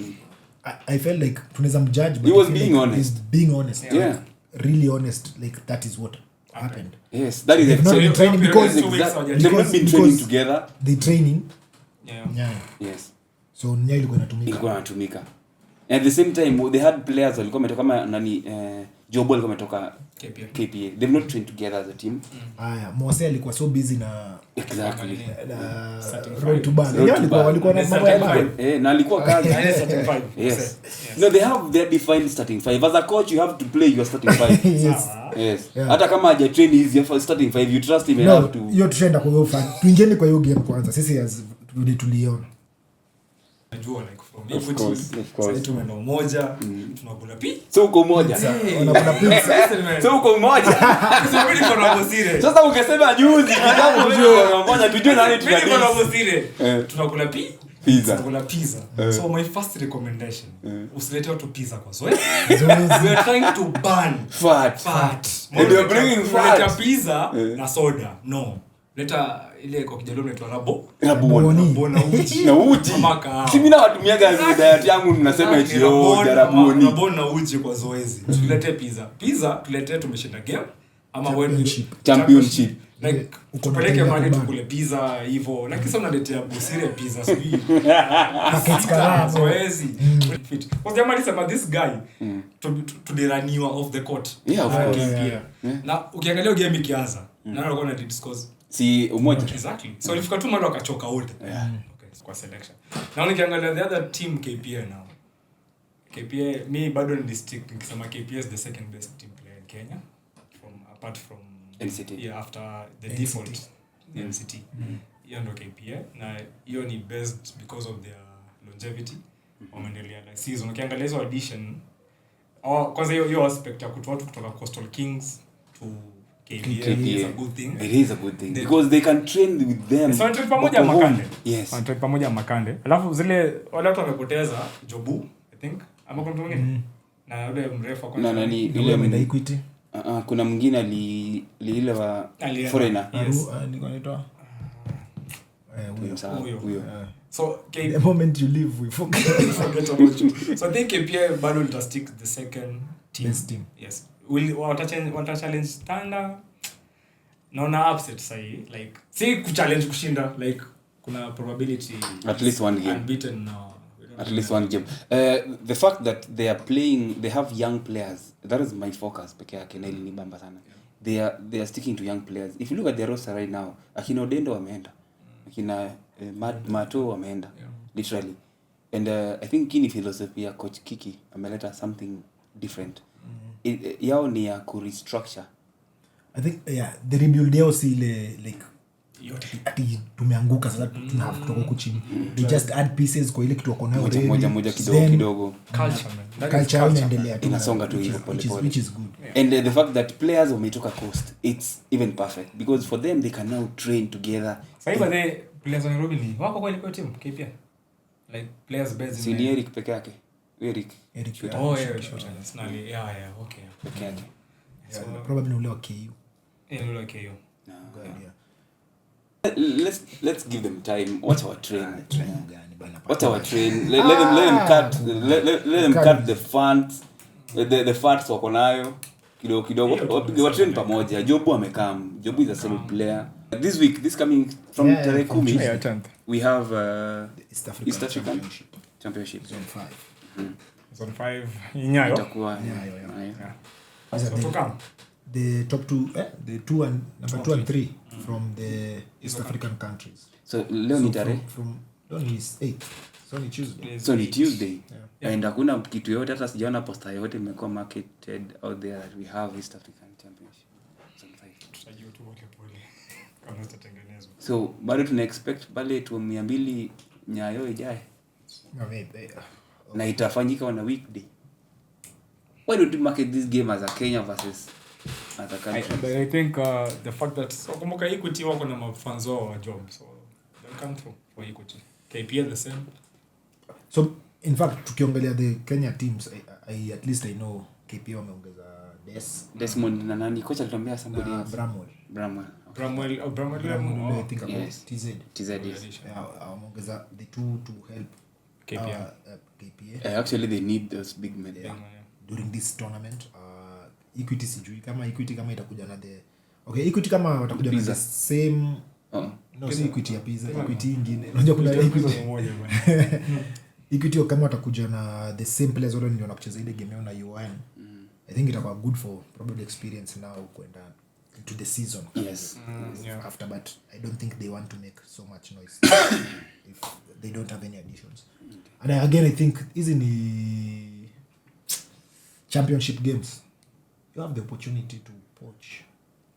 I felt like tunaweza mjudge, but he was being honest. He's being honest. Yeah. Really honest, like that is what happened. Yes, that is They've not been training because they've not been training together. They training. Yeah. Yes. So Nyaya ilikuwa inatumika. At the same time they had players walikuwa wametoka kama nani Jobo alikuwa ametoka KPA. They've not trained together as a team. Mose alikuwa so busy na exactly road to bar. Walikuwa na mambo ya bar. Na alikuwa kazi. Yes. No, they have their defined starting five. As a coach you have to play your starting five. Yes. Hata kama haja train hizi for starting five, you trust him enough to. Hiyo tushenda kwa hiyo fan. Tuingieni kwa hiyo game kwanza. Sisi as tuliona. Najua like from sasa tumeenda Umoja, tunakula so uko Umoja. Wanakula pizza. So uko Umoja. Sasa mimi niko na Bosire. Sasa ungesema juzi kitambo wewe na Umoja tujue nani tutadili. Mimi niko na Bosire. Tunakula pizza. Tunakula pizza. So my first recommendation, usilete watu pizza kwa zoezi. We are trying to burn fat. And you are bringing fat. Leta pizza na soda. No. Leta ile kwa Kijaluo inaitwa Raboni na uji. Si mimi nawatumiaga diet yangu mnasema eti Raboni na uji kwa zoezi. Tulete pizza tulete tumeshinda game ama championship like tupeleke mahali tukule pizza hivyo, lakini sasa unaletea Bosire pizza sweet packets kala zoezi fit. Kwa jamaa alisema this guy to the raniwa off the court. Yeah, of course. Na ukiangalia game ikianza na alikuwa na discuss si Umoja exactly. So ilifika tu mali wakachoka wote. Okay, kwa selection. Na ukiangalia the other team KPA now. KPA me bado ni district nikisema KPA is the second best team player in Kenya apart from NCT. Yeah, after the NCT. Default NCT. Hiyo ndo KPA na hiyo ni best because of their longevity. Wameendelea like season ukiangalia hizo audition kwanza hiyo aspect ya kutoa watu kutoka Coastal Kings to KPA is a good thing. It is a good thing because they can train with them. So train pamoja Makande. Yes. Train pamoja Makande. Alafu zile wale watu wamepoteza Jobu, I think. Ama kuna mtu mwingine? Na yule mrefu kwa nani ile mwenye Equity. Kuna mwingine ile wa foreigner. Nilikuwa naitwa huyo. So the moment you leave we forget about you. So I think KPA bado will stick the second team. Best team. Yes. Will wata challenge Tanda. Naona upset sahi like si kuchallenge kushinda like kuna probability at least one game unbeaten now. At least one game. The fact that they are playing, they have young players. That is my focus. Peke yake na ili nibamba sana. They are sticking to young players. If you look at their roster right now, akina Odendo wameenda. Akina Mato wameenda. Literally. And I think kini philosophy ya coach Kiki ameleta something different. Yao ni ya ku restructure. I think the rebuild yao si ile like yote ati tumeanguka sasa tunahave kutoka huku chini. They just add pieces kwa ile kitu wako nayo already. moja kidogo culture man. That is Culture inaendelea tu. inasonga tu hivyo Which is- pole which pole. is good. And the fact that players wametoka coast, it's even perfect because for them they can now train together. Sasa hivi the players wa Nairobi ni wako kwa team KPA. Like players based Si ni Eric peke yake. Eric Eric Shooter. Oh yeah, sure. Snally. Yeah, okay. peke yake. So, probably ule wa KU. Yeah, like you. Good idea. Let's give them time. Watch our train. Gani bana. Watch our train. Let them cut. Let them cut the funds. The fats wako nayo kidogo. Wapige train pamoja. Jobu amekam. Jobu is a solid player. This coming from tarehe 10 we have East East African African Championship. Zone 5. Zone 5 Nyayo. Itakuwa These are So come. the top two, the two and number 2 and 3 from the East African countries. so leo ni tarehe From only 8. So only Tuesday. so ni Tuesday Yeah. and hakuna kitu yote hata sijaona poster yote imekuwa marketed out there that we have East African Championship. Tutajua tu pole. Kama zitatengenezwa. So bado tuna expect pale tu 200 Nyayo ijae No, maybe. na itafanyika on a weekday. Why don't we market this game as a Kenya versus other countries? But I think the fact that so kumbuka Equity wako na mafans wao wa job, so they'll come through for Equity. KPL the same. So in fact tukiongelea the Kenya teams, I at least I know KPA wameongeza Desmond na nani coach alituambia somebody na else. Bramwell. Bramwell. I think about Yes. TZ. yes. Yeah, wameongeza the two to help KPA. KPA Actually they need those big men. Yeah. during this tournament. Equity sijui kama Equity kama itakuja na the Equity kama watakuja na the same no si Equity ya pizza, Equity ingine unajua kuna Equity Equity kama watakuja na the same players wale ndio wanakucheza ile game yao na UN. I think itakuwa good for probably experience now kwenda into the season. Yes. Yeah. After, but I don't think they want to make so much noise if they don't have any additions. And again I think hizi ni championship games. You have the opportunity to poach,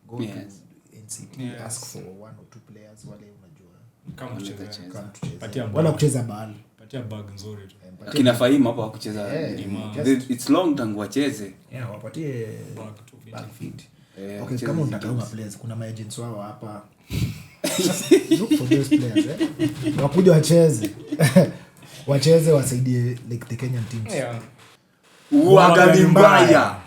go Yes. to NCT, Yes. ask for 1 or 2 players wale unajua Kama tucheze. come to cheza. Patia Wala ball. kucheza ball. Patia bag nzuri tu. Akina Fahim hapa wakucheza. just- It's long tangu wacheze. Yeah, wapatie Bag tu fit. back fit. Eh, Okay, wacheze kama hizi unataka games. uma players, kuna agents wao hapa. Look for those players, wakuja wacheze. Wacheze wasaidie like the Kenyan teams. Yeah. Uangali mbaya.